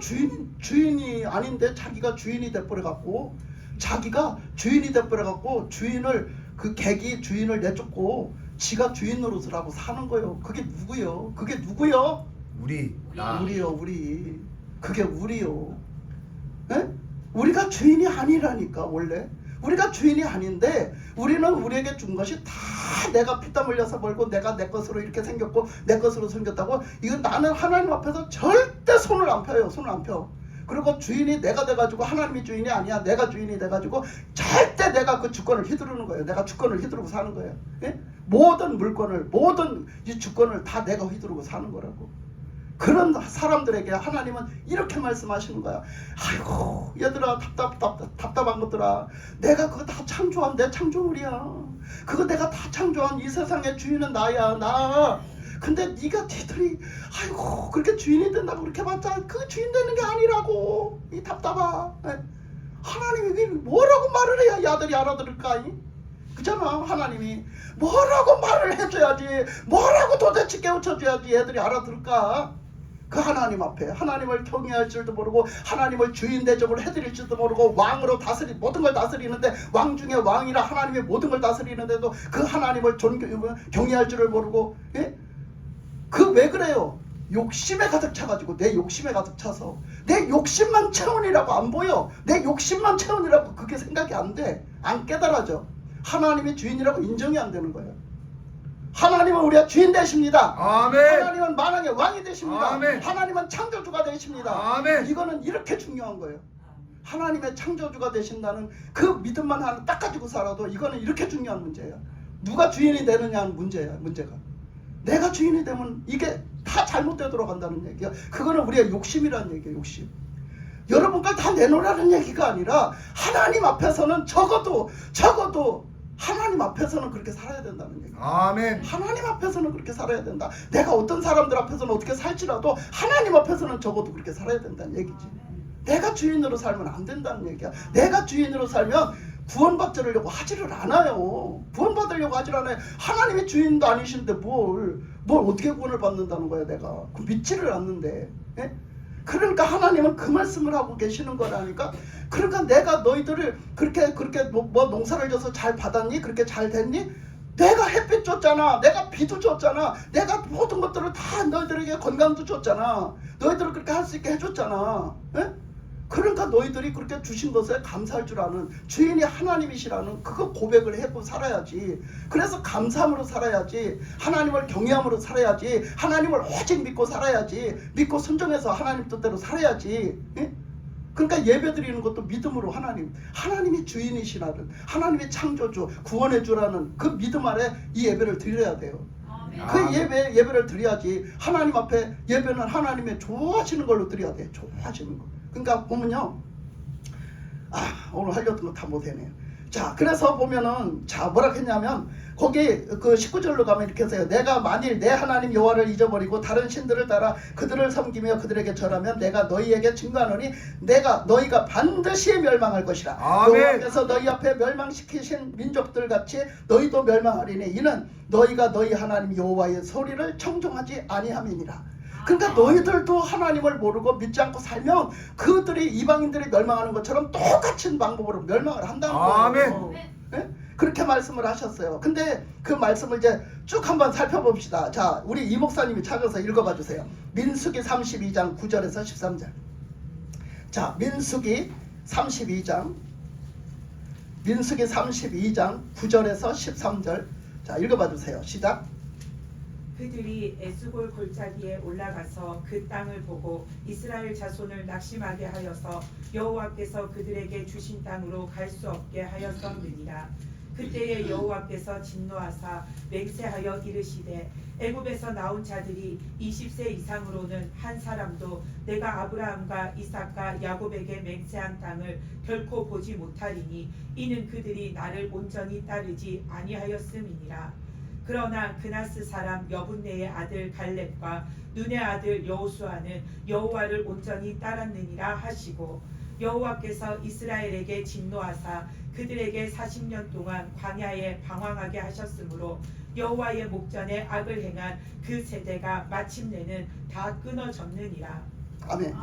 주인이 아닌데 자기가 주인이 돼버려갖고 자기가 주인이 돼버려갖고 주인을 그 객이 주인을 내쫓고 지가 주인 노릇을 하고 사는 거예요. 그게 누구요? 그게 누구요? 우리. 나. 우리요, 우리. 그게 우리요. 에? 우리가 주인이 아니라니까 원래. 우리가 주인이 아닌데 우리는 우리에게 준 것이 다 내가 피땀 흘려서 벌고 내가 내 것으로 이렇게 생겼고 내 것으로 생겼다고 이건 나는 하나님 앞에서 절대 손을 안 펴요. 손을 안 펴. 그리고 주인이 내가 돼가지고 하나님이 주인이 아니야. 내가 주인이 돼가지고 절대 내가 그 주권을 휘두르는 거예요. 내가 주권을 휘두르고 사는 거예요. 예? 모든 물건을 모든 이 주권을 다 내가 휘두르고 사는 거라고. 그런 사람들에게 하나님은 이렇게 말씀하시는 거야. 아이고 얘들아 답답한 것들아 내가 그거 다 창조한 내 창조물이야. 그거 내가 다 창조한 이 세상의 주인은 나야 나. 근데 니들이 아이고 그렇게 주인이 된다고 그렇게 봤자 그 주인 되는 게 아니라고. 이 답답아. 하나님이 뭐라고 말을 해야 이 아들이 알아들을까? 그잖아. 하나님이 뭐라고 말을 해줘야지 뭐라고 도대체 깨우쳐줘야지 애들이 알아들을까. 그 하나님 앞에 하나님을 경외할 줄도 모르고 하나님을 주인 대접을 해드릴 줄도 모르고 왕으로 모든 걸 다스리는데 왕 중에 왕이라 하나님이 모든 걸 다스리는데도 그 하나님을 경외할 줄을 모르고 예? 그 왜 그래요? 욕심에 가득 차가지고 내 욕심에 가득 차서 내 욕심만 채운이라고 안 보여. 내 욕심만 채운이라고 그게 생각이 안 돼. 안 깨달아져. 하나님이 주인이라고 인정이 안 되는 거예요. 하나님은 우리가 주인 되십니다. 아멘. 하나님은 만왕의 왕이 되십니다. 아멘. 하나님은 창조주가 되십니다. 아멘. 이거는 이렇게 중요한 거예요. 하나님의 창조주가 되신다는 그 믿음만 하나 딱 가지고 살아도 이거는 이렇게 중요한 문제예요. 누가 주인이 되느냐는 문제가. 내가 주인이 되면 이게 다 잘못되도록 한다는 얘기야. 그거는 우리의 욕심이라는 얘기예요. 욕심. 여러분과 다 내놓으라는 얘기가 아니라 하나님 앞에서는 적어도 하나님 앞에서는 그렇게 살아야 된다는 얘기예요. 아멘. 하나님 앞에서는 그렇게 살아야 된다. 내가 어떤 사람들 앞에서는 어떻게 살지라도 하나님 앞에서는 적어도 그렇게 살아야 된다는 얘기지. 내가 주인으로 살면 안 된다는 얘기야. 내가 주인으로 살면 구원받으려고 하지를 않아요. 구원받으려고 하지를 않아요. 하나님이 주인도 아니신데 뭘 어떻게 구원을 받는다는 거야 내가. 믿지를 않는데. 예? 그러니까 하나님은 그 말씀을 하고 계시는 거라니까. 그러니까 내가 너희들을 그렇게 뭐 농사를 져서 잘 받았니? 그렇게 잘 됐니? 내가 햇빛 줬잖아. 내가 비도 줬잖아. 내가 모든 것들을 다 너희들에게 건강도 줬잖아. 너희들을 그렇게 할 수 있게 해줬잖아. 예? 그러니까 너희들이 그렇게 주신 것에 감사할 줄 아는 주인이 하나님이시라는 그거 고백을 해고 살아야지. 그래서 감사함으로 살아야지. 하나님을 경외함으로 살아야지. 하나님을 오직 믿고 살아야지. 믿고 순종해서 하나님 뜻대로 살아야지. 예? 그러니까 예배 드리는 것도 믿음으로 하나님이 주인이시라는, 하나님이 창조주, 구원해 주라는 그 믿음 아래 이 예배를 드려야 돼요. 그 예배를 드려야지. 하나님 앞에 예배는 하나님의 좋아하시는 걸로 드려야 돼. 좋아하시는 거. 그러니까 보면요, 오늘 하려던 거 다 못해네요. 자, 그래서 보면은 뭐라 했냐면 거기 그 19절로 가면 이렇게 해서요. 내가 만일 내 하나님 여호와를 잊어버리고 다른 신들을 따라 그들을 섬기며 그들에게 절하면 내가 너희에게 증거하노니 너희가 반드시 멸망할 것이라. 아멘. 여호와께서 너희 앞에 멸망시키신 민족들 같이 너희도 멸망하리니 이는 너희가 너희 하나님 여호와의 소리를 청종하지 아니함이니라. 그러니까 너희들도 하나님을 모르고 믿지 않고 살면 그들이 이방인들이 멸망하는 것처럼 똑같은 방법으로 멸망을 한다는 거예요. 아멘. 네? 그렇게 말씀을 하셨어요. 근데 그 말씀을 이제 쭉 한번 살펴봅시다. 자, 우리 이 목사님이 찾아서 읽어봐 주세요. 민수기 32장 9절에서 13절. 자, 민수기 32장 9절에서 13절. 자, 읽어봐 주세요. 시작. 그들이 에스골 골짜기에 올라가서 그 땅을 보고 이스라엘 자손을 낙심하게 하여서 여호와께서 그들에게 주신 땅으로 갈 수 없게 하였었느니라. 그때에 여호와께서 진노하사 맹세하여 이르시되 애굽에서 나온 자들이 20세 이상으로는 한 사람도 내가 아브라함과 이삭과 야곱에게 맹세한 땅을 결코 보지 못하리니 이는 그들이 나를 온전히 따르지 아니하였음이니라. 그러나 그나스 사람 여분네의 아들 갈렙과 눈의 아들 여호수아는 여호와를 온전히 따랐느니라 하시고 여호와께서 이스라엘에게 진노하사 그들에게 40년 동안 광야에 방황하게 하셨으므로 여호와의 목전에 악을 행한 그 세대가 마침내는 다 끊어졌느니라. 아멘.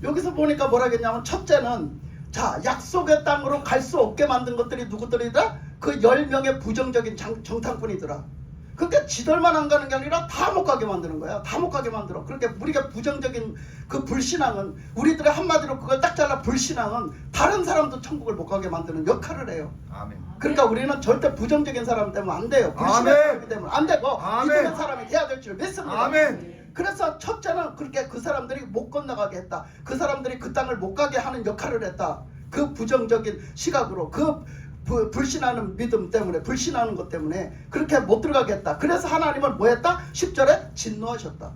여기서 보니까 뭐라겠냐면 첫째는 자, 약속의 땅으로 갈 수 없게 만든 것들이 누구들이다? 그 10명의 부정적인 정탐꾼이더라. 그러니까 지들만 안 가는 게 아니라 다 못 가게 만드는 거야. 다 못 가게 만들어. 그러니까 우리가 부정적인 그 불신앙은, 우리들의 한마디로 그걸 딱 잘라 불신앙은 다른 사람도 천국을 못 가게 만드는 역할을 해요. 아멘. 그러니까 우리는 절대 부정적인 사람 되면 안 돼요. 불신의 아멘. 사람이 되면 안 되고 아멘. 믿음의 사람이 돼야 될 줄 믿습니다. 아멘. 그래서 첫째는 그렇게 그 사람들이 못 건너가게 했다. 그 사람들이 그 땅을 못 가게 하는 역할을 했다. 그 부정적인 시각으로, 불신하는 믿음 때문에, 불신하는 것 때문에 그렇게 못 들어가겠다. 그래서 하나님은 뭐 했다? 10절에 진노하셨다.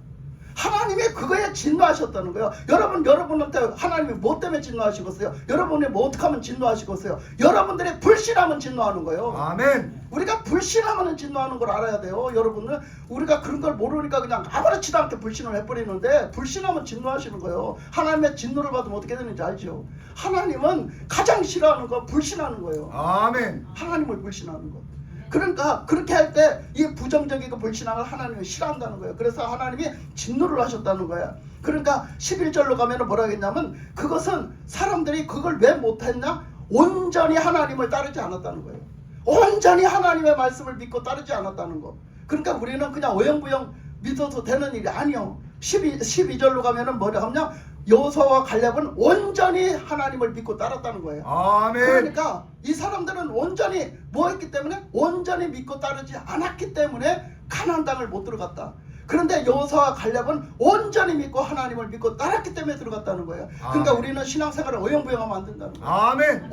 하나님이 그거에 진노하셨다는 거예요. 여러분한테 하나님이 뭐 때문에 진노하시겠어요? 여러분이 뭐 어떻게 하면 진노하시겠어요? 여러분들이 불신하면 진노하는 거예요. 아멘. 우리가 불신하면 진노하는 걸 알아야 돼요. 여러분은 우리가 그런 걸 모르니까 그냥 아무렇지도 않게 불신을 해버리는데, 불신하면 진노하시는 거예요. 하나님의 진노를 받으면 어떻게 되는지 알죠? 하나님은 가장 싫어하는 거 불신하는 거예요. 아멘. 하나님을 불신하는 거. 그러니까 그렇게 할 때 이 부정적이고 불신앙을 하나님이 싫어한다는 거예요. 그래서 하나님이 진노를 하셨다는 거야. 그러니까 11절로 가면 뭐라 했냐면 그것은 사람들이 그걸 왜 못했냐? 온전히 하나님을 따르지 않았다는 거예요. 온전히 하나님의 말씀을 믿고 따르지 않았다는 거. 그러니까 우리는 그냥 어영부영 믿어도 되는 일이 아니요. 12절로 가면은 뭐라 하냐? 여호수아와 갈렙은 온전히 하나님을 믿고 따랐다는 거예요. 아멘. 그러니까 이 사람들은 온전히 뭐 했기 때문에? 온전히 믿고 따르지 않았기 때문에 가나안 땅을 못 들어갔다. 그런데 여호수아와 갈렙은 온전히 믿고 하나님을 믿고 따랐기 때문에 들어갔다는 거예요. 그러니까 아멘. 우리는 신앙생활을 어영부영하면 안 된다는 거예요. 아멘.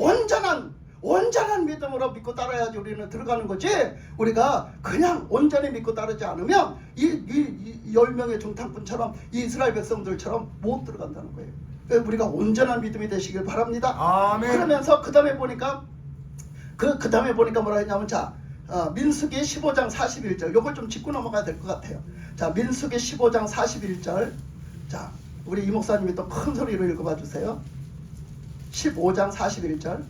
온전한 믿음으로 믿고 따라야지 우리는 들어가는 거지. 우리가 그냥 온전히 믿고 따르지 않으면 이 10명의 정탐꾼처럼 이 이스라엘 백성들처럼 못 들어간다는 거예요. 그래서 우리가 온전한 믿음이 되시길 바랍니다. 아멘. 그러면서 그 다음에 보니까 뭐라 했냐면 자 민수기 15장 41절 요걸 좀 짚고 넘어가야 될 것 같아요. 자 민수기 15장 41절 자 우리 이 목사님이 또 큰 소리로 읽어봐 주세요. 15장 41절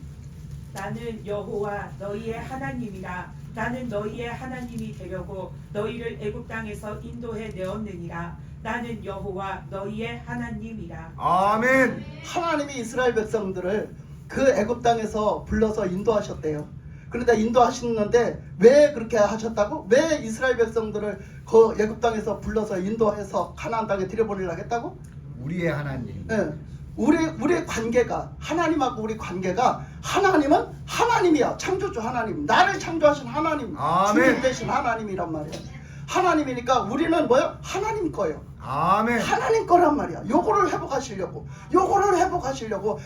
나는 여호와 너희의 하나님이라. 나는 너희의 하나님이 되려고 너희를 애굽 땅에서 인도해 내었느니라. 나는 여호와 너희의 하나님이라. 아멘. 하나님이 이스라엘 백성들을 그 애굽 땅에서 불러서 인도하셨대요. 그런데 인도하셨는데 왜 그렇게 하셨다고? 왜 이스라엘 백성들을 그 애굽 땅에서 불러서 인도해서 가나안 땅에 들여보내려고 했다고? 우리의 하나님. 예. 우리의 관계가 하나님하고 우리 관계가 하나님은 하나님이야. 창조주 하나님. 나를 창조하신 하나님. 아멘. 주님 되신 하나님이란 말이야. 하나님이니까 우리는 뭐요? 하나님 거예요. 아멘. 하나님 거란 말이야. 요거를 회복하시려고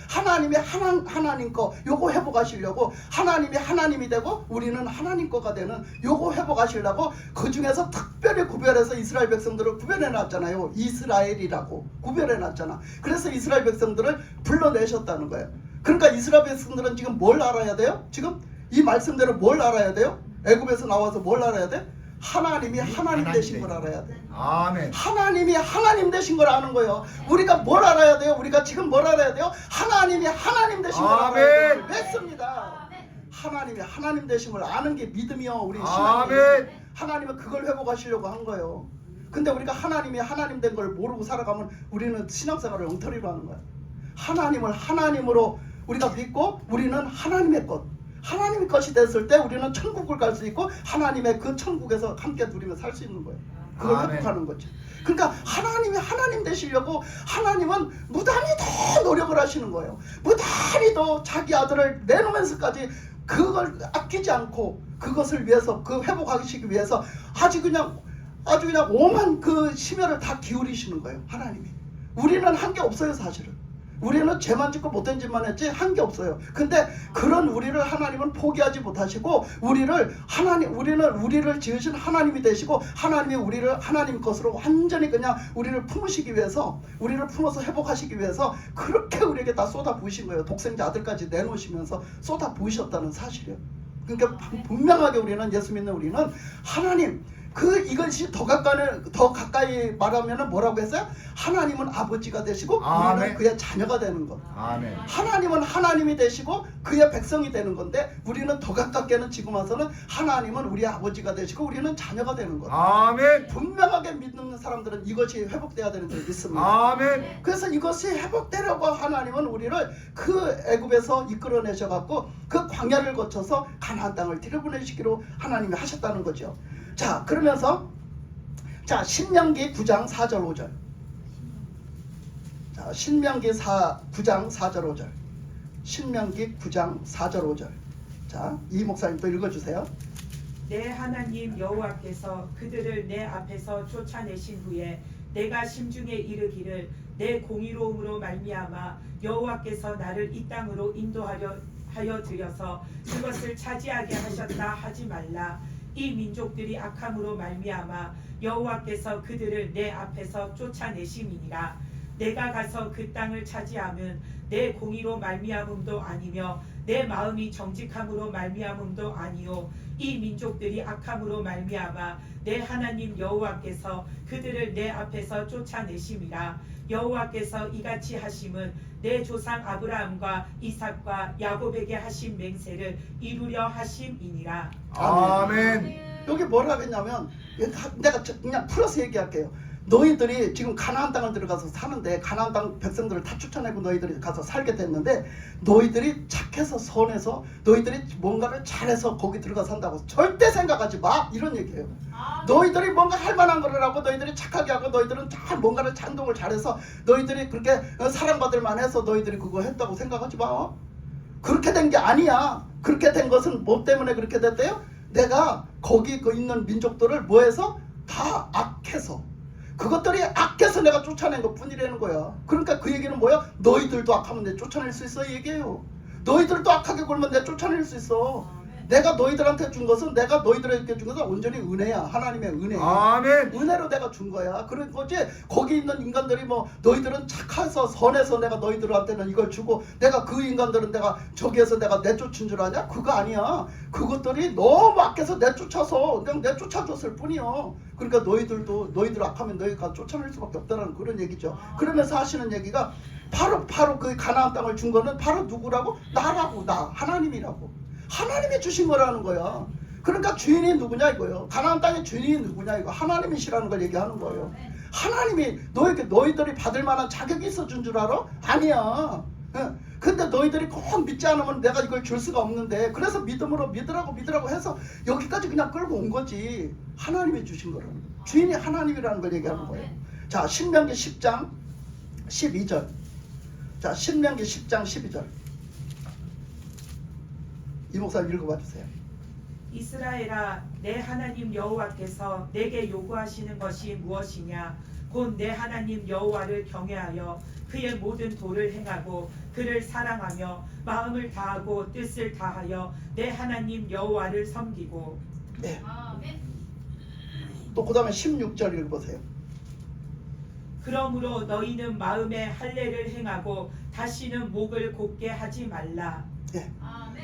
하나님이 하나님 거 요거 회복하시려고 하나님이 하나님이 되고 우리는 하나님 거가 되는 요거 회복하시려고 그 중에서 특별히 구별해서 이스라엘 백성들을 구별해 놨잖아요. 이스라엘이라고 구별해 놨잖아. 그래서 이스라엘 백성들을 불러내셨다는 거예요. 그러니까 이스라엘 백성들은 지금 뭘 알아야 돼요? 지금 이 말씀대로 뭘 알아야 돼요? 애굽에서 나와서 뭘 알아야 돼? 하나님이 하나님 되신 걸 알아야 돼. 아멘. 하나님이 하나님 되신 걸 아는 거예요. 우리가 뭘 알아야 돼요? 우리가 지금 뭘 알아야 돼요? 하나님이 하나님 되신 걸 알아야 돼요. 맺습니다. 하나님이 하나님 되신 걸 아는 게 믿음이요. 우리 신앙이. 아멘. 하나님은 그걸 회복하시려고 한 거예요. 근데 우리가 하나님이 하나님 된 걸 모르고 살아가면 우리는 신앙생활을 엉터리로 하는 거예요. 하나님을 하나님으로 우리가 믿고 우리는 하나님의 것. 하나님의 것이 됐을 때 우리는 천국을 갈 수 있고 하나님의 그 천국에서 함께 누리며 살 수 있는 거예요. 그걸 아멘. 회복하는 거죠. 그러니까 하나님이 하나님 되시려고 하나님은 무단히 더 노력을 하시는 거예요. 무단히 더 자기 아들을 내놓으면서까지 그걸 아끼지 않고 그것을 위해서 그 회복하시기 위해서 아주 그냥 오만 그 심혈을 다 기울이시는 거예요. 하나님이. 우리는 한 게 없어요. 사실은. 우리는 죄만 짓고 못된 짓만 했지 한 게 없어요. 근데 그런 우리를 하나님은 포기하지 못하시고 우리를 지으신 하나님이 되시고 하나님이 우리를 하나님 것으로 완전히 그냥 우리를 품으시기 위해서 우리를 품어서 회복하시기 위해서 그렇게 우리에게 다 쏟아 부으신 거예요. 독생자 아들까지 내놓으시면서 쏟아 부으셨다는 사실이에요. 그러니까 분명하게 우리는 예수 믿는 우리는 하나님 이것이 더 가까이 말하면 뭐라고 했어요? 하나님은 아버지가 되시고 아멘. 우리는 그의 자녀가 되는 것. 아멘. 하나님은 하나님이 되시고 그의 백성이 되는 건데 우리는 더 가깝게는 지금 와서는 하나님은 우리의 아버지가 되시고 우리는 자녀가 되는 것. 아멘. 분명하게 믿는 사람들은 이것이 회복돼야 되는 줄 믿습니다. 아멘. 그래서 이것이 회복되려고 하나님은 우리를 그 애굽에서 이끌어내셔갖고 그 광야를 거쳐서 가나안 땅을 들여보내시기로 하나님이 하셨다는 거죠. 자 그러면서 자 신명기 9장 4절 5절 자 신명기 9장 4절 5절 신명기 9장 4절 5절 자 이 목사님 또 읽어주세요. 내 하나님 여호와께서 그들을 내 앞에서 쫓아내신 후에 내가 심중에 이르기를 내 공의로움으로 말미암아 여호와께서 나를 이 땅으로 인도하여 들여서 그것을 차지하게 하셨다 하지 말라. 이 민족들이 악함으로 말미암아 여호와께서 그들을 내 앞에서 쫓아내심이니라. 내가 가서 그 땅을 차지함은 내 공의로 말미암음도 아니며 내 마음이 정직함으로 말미암음도 아니요 이 민족들이 악함으로 말미암아 내 하나님 여호와께서 그들을 내 앞에서 쫓아내심이라. 여호와께서 이같이 하심은 내 조상 아브라함과 이삭과 야곱에게 하신 맹세를 이루려 하심이니라. 아멘. 여기 뭐라고 했냐면 내가 그냥 풀어서 얘기할게요. 너희들이 지금 가나안 땅을 들어가서 사는데 가나안 땅 백성들을 다 쫓아내고 너희들이 가서 살게 됐는데 너희들이 착해서 선해서 너희들이 뭔가를 잘해서 거기 들어가 산다고 절대 생각하지 마 이런 얘기예요. 너희들이 뭔가 할 만한 거를 하고 너희들이 착하게 하고 너희들은 잘 뭔가를 찬동을 잘해서 너희들이 그렇게 사랑받을 만해서 너희들이 그거 했다고 생각하지 마. 그렇게 된 게 아니야. 그렇게 된 것은 뭐 때문에 그렇게 됐대요? 내가 거기 그 있는 민족들을 뭐해서 다 악해서 그것들이 악해서 내가 쫓아낸 것 뿐이라는 거야. 그러니까 그 얘기는 뭐야? 너희들도 악하면 내 쫓아낼 수 있어 이 얘기예요. 너희들도 악하게 굴면 내 쫓아낼 수 있어. 내가 너희들한테 준 것은 내가 너희들에게 준 것은 온전히 은혜야. 하나님의 은혜. 아멘. 은혜로 내가 준 거야. 그런 거지. 거기 있는 인간들이 뭐 너희들은 착해서 선해서 내가 너희들한테는 이걸 주고 내가 그 인간들은 내가 저기에서 내가 내쫓은 줄 아냐? 그거 아니야. 그것들이 너무 악해서 내쫓아서 그냥 내쫓아줬을 뿐이요. 그러니까 너희들도 너희들 악하면 너희가 쫓아낼 수밖에 없다는 그런 얘기죠. 그러면서 하시는 얘기가 바로 그 가나안 땅을 준 거는 바로 누구라고? 나라고. 나 하나님이라고. 하나님이 주신 거라는 거야. 그러니까 주인이 누구냐 이거예요. 가나안 땅의 주인이 누구냐 이거 하나님이시라는 걸 얘기하는 거예요. 하나님이 너희들이 받을 만한 자격이 있어 준 줄 알아? 아니야. 근데 너희들이 꼭 믿지 않으면 내가 이걸 줄 수가 없는데 그래서 믿음으로 믿으라고 해서 여기까지 그냥 끌고 온 거지. 하나님이 주신 거라는 거예요. 주인이 하나님이라는 걸 얘기하는 거예요. 자, 신명기 10장 12절. 자, 신명기 10장 12절. 이 목사님 읽어봐 주세요. 이스라엘아, 내 하나님 여호와께서 내게 요구하시는 것이 무엇이냐? 곧 내 하나님 여호와를 경외하여 그의 모든 도를 행하고 그를 사랑하며 마음을 다하고 뜻을 다하여 내 하나님 여호와를 섬기고. 네. 또 그 다음에 16절 읽어보세요. 그러므로 너희는 마음에 할례를 행하고 다시는 목을 곧게 하지 말라. 네.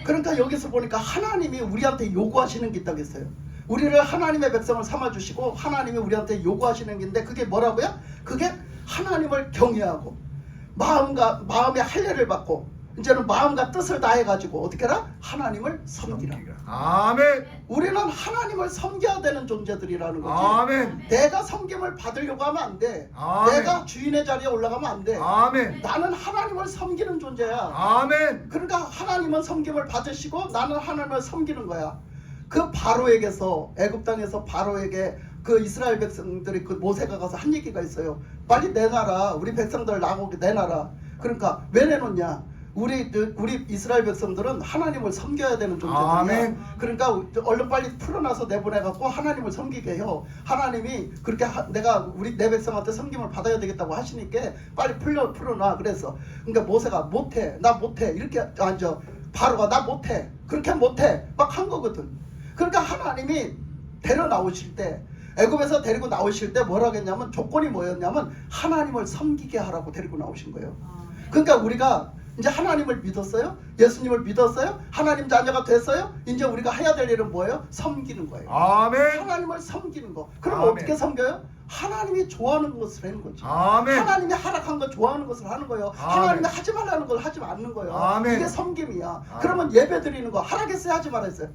그러니까 여기서 보니까 하나님이 우리한테 요구하시는 게 있다고 했어요. 우리를 하나님의 백성을 삼아주시고 하나님이 우리한테 요구하시는 게 있는데 그게 뭐라고요? 그게 하나님을 경외하고 마음의 할례를 받고 이제는 마음과 뜻을 다해가지고 어떻게 해라? 하나님을 섬기라. 아멘. 우리는 하나님을 섬겨야 되는 존재들이라는 거지. 아멘. 내가 섬김을 받으려고 하면 안 돼. 아멘. 내가 주인의 자리에 올라가면 안 돼. 아멘. 나는 하나님을 섬기는 존재야. 아멘. 그러니까 하나님은 섬김을 받으시고 나는 하나님을 섬기는 거야. 그 바로에게서 애굽 땅에서 바로에게 그 이스라엘 백성들이 그 모세가 가서 한 얘기가 있어요. 빨리 내놔라. 우리 백성들 나오게 내놔라. 그러니까 왜 내놓냐? 우리 이스라엘 백성들은 하나님을 섬겨야 되는 존재들이야. 아멘. 그러니까 얼른 빨리 풀어놔서 내보내갖고 하나님을 섬기게 해요. 하나님이 그렇게 내가 내 백성한테 섬김을 받아야 되겠다고 하시니까 빨리 풀어놔. 그래서 그러니까 모세가 못해, 나 못해 이렇게 앉아. 바로가 나 못해, 그렇게 못해 막 한 거거든. 그러니까 하나님이 데려 나오실 때 애굽에서 데리고 나오실 때 뭐라고 했냐면 조건이 뭐였냐면 하나님을 섬기게 하라고 데리고 나오신 거예요. 그러니까 우리가 이제 하나님을 믿었어요? 예수님을 믿었어요? 하나님 자녀가 됐어요? 이제 우리가 해야 될 일은 뭐예요? 섬기는 거예요. 아멘. 하나님을 섬기는 거. 그럼 아멘. 어떻게 섬겨요? 하나님이 좋아하는 것을 하는 거지. 아멘. 하나님이 하락한 거 좋아하는 것을 하는 거예요. 아멘. 하나님이 하지 말라는 걸 하지 않는 거예요. 아멘. 이게 섬김이야. 아멘. 그러면 예배 드리는 거 하라겠어요? 하지 말았어요?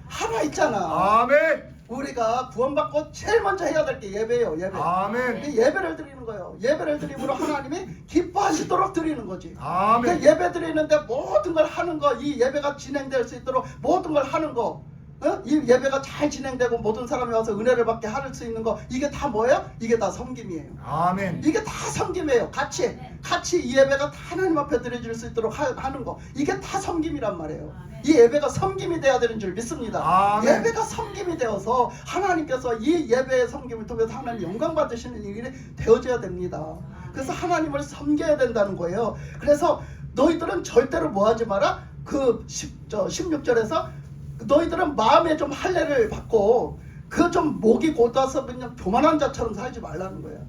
하나 있잖아. 아멘. 우리가 구원받고 제일 먼저 해야 될 게 예배예요. 예배. 아멘. 이 예배를 드리는 거예요. 예배를 드림으로 하나님이 기뻐하시도록 드리는 거지. 아멘. 그러니까 예배 드리는데 모든 걸 하는 거, 이 예배가 진행될 수 있도록 모든 걸 하는 거, 이 예배가 잘 진행되고 모든 사람이 와서 은혜를 받게 할 수 있는 거, 이게 다 뭐예요? 이게 다 섬김이에요. 아멘. 이게 다 섬김이에요. 같이 이 예배가 다 하나님 앞에 드려질 수 있도록 하는 거, 이게 다 섬김이란 말이에요. 이 예배가 섬김이 돼야 되는 줄 믿습니다. 아멘. 예배가 섬김이 되어서 하나님께서 이 예배의 섬김을 통해서 하나님 영광 받으시는 일이 되어져야 됩니다. 그래서 하나님을 섬겨야 된다는 거예요. 그래서 너희들은 절대로 뭐하지 마라. 그 16절에서 너희들은 마음에 좀 할례를 받고 그 좀 목이 곧아서 그냥 교만한 자처럼 살지 말라는 거예요.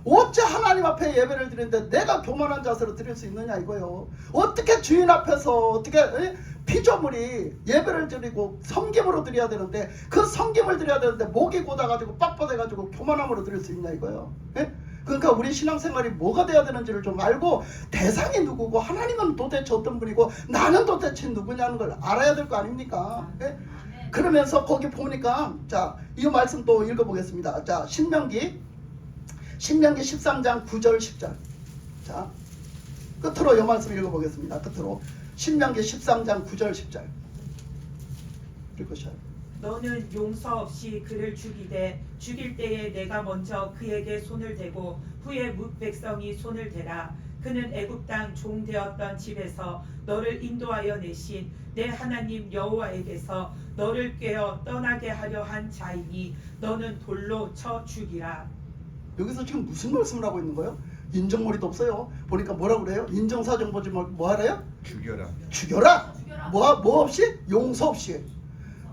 어째 하나님 앞에 예배를 드리는데 내가 교만한 자세로 드릴 수 있느냐 이거요. 어떻게 주인 앞에서 어떻게 피조물이 예배를 드리고 섬김으로 드려야 되는데 그 섬김을 드려야 되는데 목이 곧아가지고 빡빡해가지고 교만함으로 드릴 수 있냐 이거요. 그러니까 우리 신앙생활이 뭐가 돼야 되는지를 좀 알고 대상이 누구고 하나님은 도대체 어떤 분이고 나는 도대체 누구냐는 걸 알아야 될 거 아닙니까? 그러면서 거기 보니까 자, 이 말씀 또 읽어보겠습니다. 자, 신명기 신명기 13장 9절 10절. 자, 끝으로 이 말씀 읽어보겠습니다. 끝으로 신명기 13장 9절 10절 읽으셔요. 너는 용서 없이 그를 죽이되 죽일 때에 내가 먼저 그에게 손을 대고 후에 뭇 백성이 손을 대라. 그는 애굽 땅 종 되었던 집에서 너를 인도하여 내신 내 하나님 여호와에게서 너를 꿰어 떠나게 하려 한 자이니 너는 돌로 쳐 죽이라. 여기서 지금 무슨 말씀을 하고 있는 거예요? 인정머리도 없어요. 보니까 뭐라고 그래요? 인정사정 보지 뭐 하래요? 죽여라. 죽여라. 뭐 없이? 용서 없이.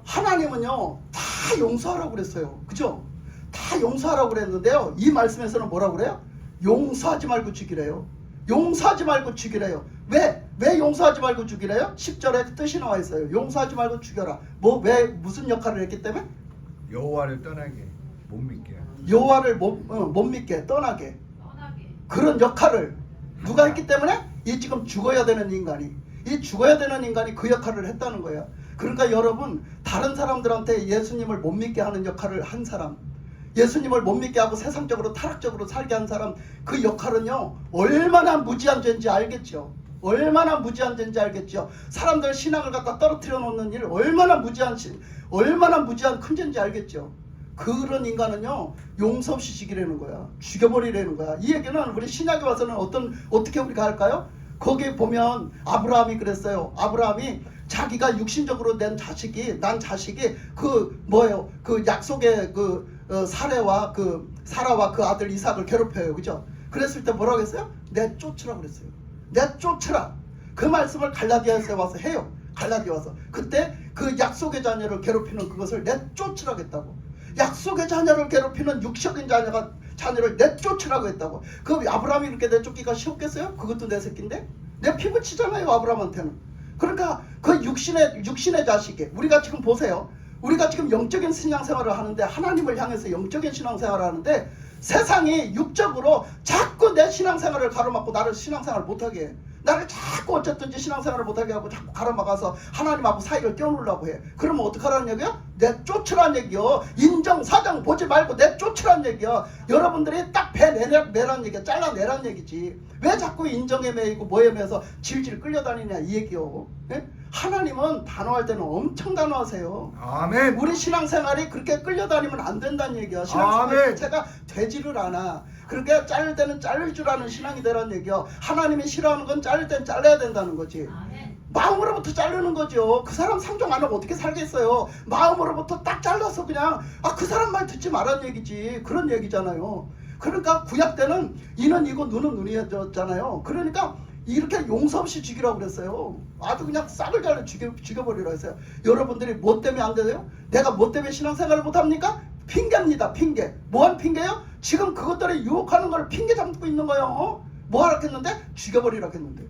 하나님은요 다 용서하라고 그랬어요. 그죠? 다 용서하라고 그랬는데요, 이 말씀에서는 뭐라고 그래요? 용서하지 말고 죽이래요. 용서하지 말고 죽이래요. 왜 용서하지 말고 죽이래요? 10절에 뜻이 나와 있어요. 용서하지 말고 죽여라. 왜 무슨 역할을 했기 때문에? 여호와를 떠나게 못 믿게. 여호와를 못 믿게 떠나게. 그런 역할을 누가 했기 때문에? 이 지금 죽어야 되는 인간이, 이 죽어야 되는 인간이 그 역할을 했다는 거야. 그러니까 여러분, 다른 사람들한테 예수님을 못 믿게 하는 역할을 한 사람, 예수님을 못 믿게 하고 세상적으로 타락적으로 살게 한 사람, 그 역할은요 얼마나 무지한 죄인지 알겠죠. 얼마나 무지한 죄인지 알겠죠. 사람들 신앙을 갖다 떨어뜨려 놓는 일 얼마나 무지한 큰 죄인지 알겠죠. 그런 인간은요 용서 없이 죽이려는 거야. 죽여버리려는 거야. 이 얘기는 우리 신약에 와서는 어떻게 우리가 할까요? 거기에 보면 아브라함이 그랬어요. 아브라함이 자기가 육신적으로 난 자식이 그 약속의 사라와 그 아들 이삭을 괴롭혀요. 그죠? 그랬을 때 뭐라고 했어요? 내쫓으라 그랬어요. 내쫓으라. 그 말씀을 갈라디아에서 와서 해요. 갈라디아 와서 그때 그 약속의 자녀를 괴롭히는 그것을 내쫓으라고 했다고. 약속의 자녀를 괴롭히는 육적인 자녀를 내쫓으라고 했다고. 그 아브라함이 그렇게 내쫓기가 쉬웠겠어요? 그것도 내 새끼인데? 내 피부치잖아요, 아브라함한테는. 그러니까 그 육신의 자식이, 우리가 지금 보세요. 우리가 지금 영적인 신앙생활을 하는데, 하나님을 향해서 영적인 신앙생활을 하는데, 세상이 육적으로 자꾸 내 신앙생활을 가로막고 나를 신앙생활을 못하게 해. 나를 자꾸 어쨌든지 신앙생활을 못하게 하고 자꾸 가로막아서 하나님하고 사이를 떼어놓으려고 해. 그러면 어떡하라는 얘기야? 내쫓으라는 얘기요. 인정사정 보지 말고 내쫓으라는 얘기야. 여러분들이 딱 배 내라는 얘기야. 잘라내라는 얘기지. 왜 자꾸 인정에 매이고 뭐에 매여서 질질 끌려다니냐 이 얘기요. 네? 하나님은 단호할 때는 엄청 단호하세요. 아멘. 우리 신앙생활이 그렇게 끌려다니면 안 된다는 얘기야. 신앙생활 아멘. 자체가 되지를 않아. 그러니까 자를 때는 자를 줄 아는 신앙이 되라는 얘기야. 하나님이 싫어하는 건 자를 땐 잘라야 된다는 거지. 마음으로부터 자르는 거죠. 그 사람 상종 안 하고 어떻게 살겠어요. 마음으로부터 딱 잘라서 그냥 그 사람 말 듣지 말라는 얘기지. 그런 얘기잖아요. 그러니까 구약 때는 이는 이고 눈은 눈이었잖아요. 그러니까 이렇게 용서 없이 죽이라고 그랬어요. 아주 그냥 싹을 잘라 죽여버리라고 했어요. 여러분들이 뭐 때문에 안 돼요? 내가 뭐 때문에 신앙생활을 못합니까? 핑계입니다. 핑계. 뭐한 핑계요? 지금 그것들이 유혹하는 걸 핑계 잡고 있는 거예요. 뭐 하라고 했는데? 죽여버리라고 했는데.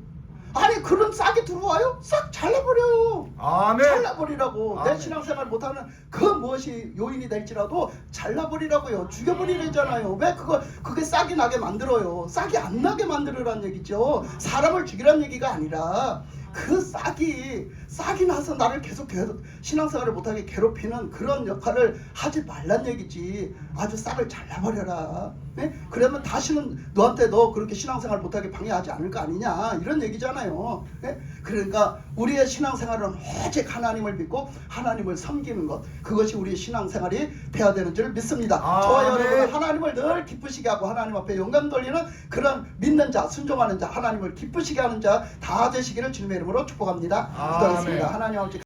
아니 그런 싹이 들어와요? 싹 잘라버려요. 아멘. 잘라버리라고. 아멘. 내 신앙생활 못하는 그 무엇이 요인이 될지라도 잘라버리라고요. 죽여버리래잖아요. 왜 그게 싹이 나게 만들어요. 싹이 안 나게 만들으란 얘기죠. 사람을 죽이란 얘기가 아니라 그 싹이 나서 나를 계속 신앙생활을 못하게 괴롭히는 그런 역할을 하지 말란 얘기지. 아주 싹을 잘라버려라. 네? 그러면 다시는 너한테 너 그렇게 신앙생활 못하게 방해하지 않을 거 아니냐 이런 얘기잖아요. 네? 그러니까 우리의 신앙생활은 오직 하나님을 믿고 하나님을 섬기는 것, 그것이 우리의 신앙생활이 돼야 되는 줄 믿습니다. 저와 여러분은 하나님을 늘 기쁘시게 하고 하나님 앞에 영광 돌리는 그런 믿는 자, 순종하는 자, 하나님을 기쁘시게 하는 자 다 되시기를 주님의 이름으로 축복합니다. 기도하겠습니다. 하나님 아버지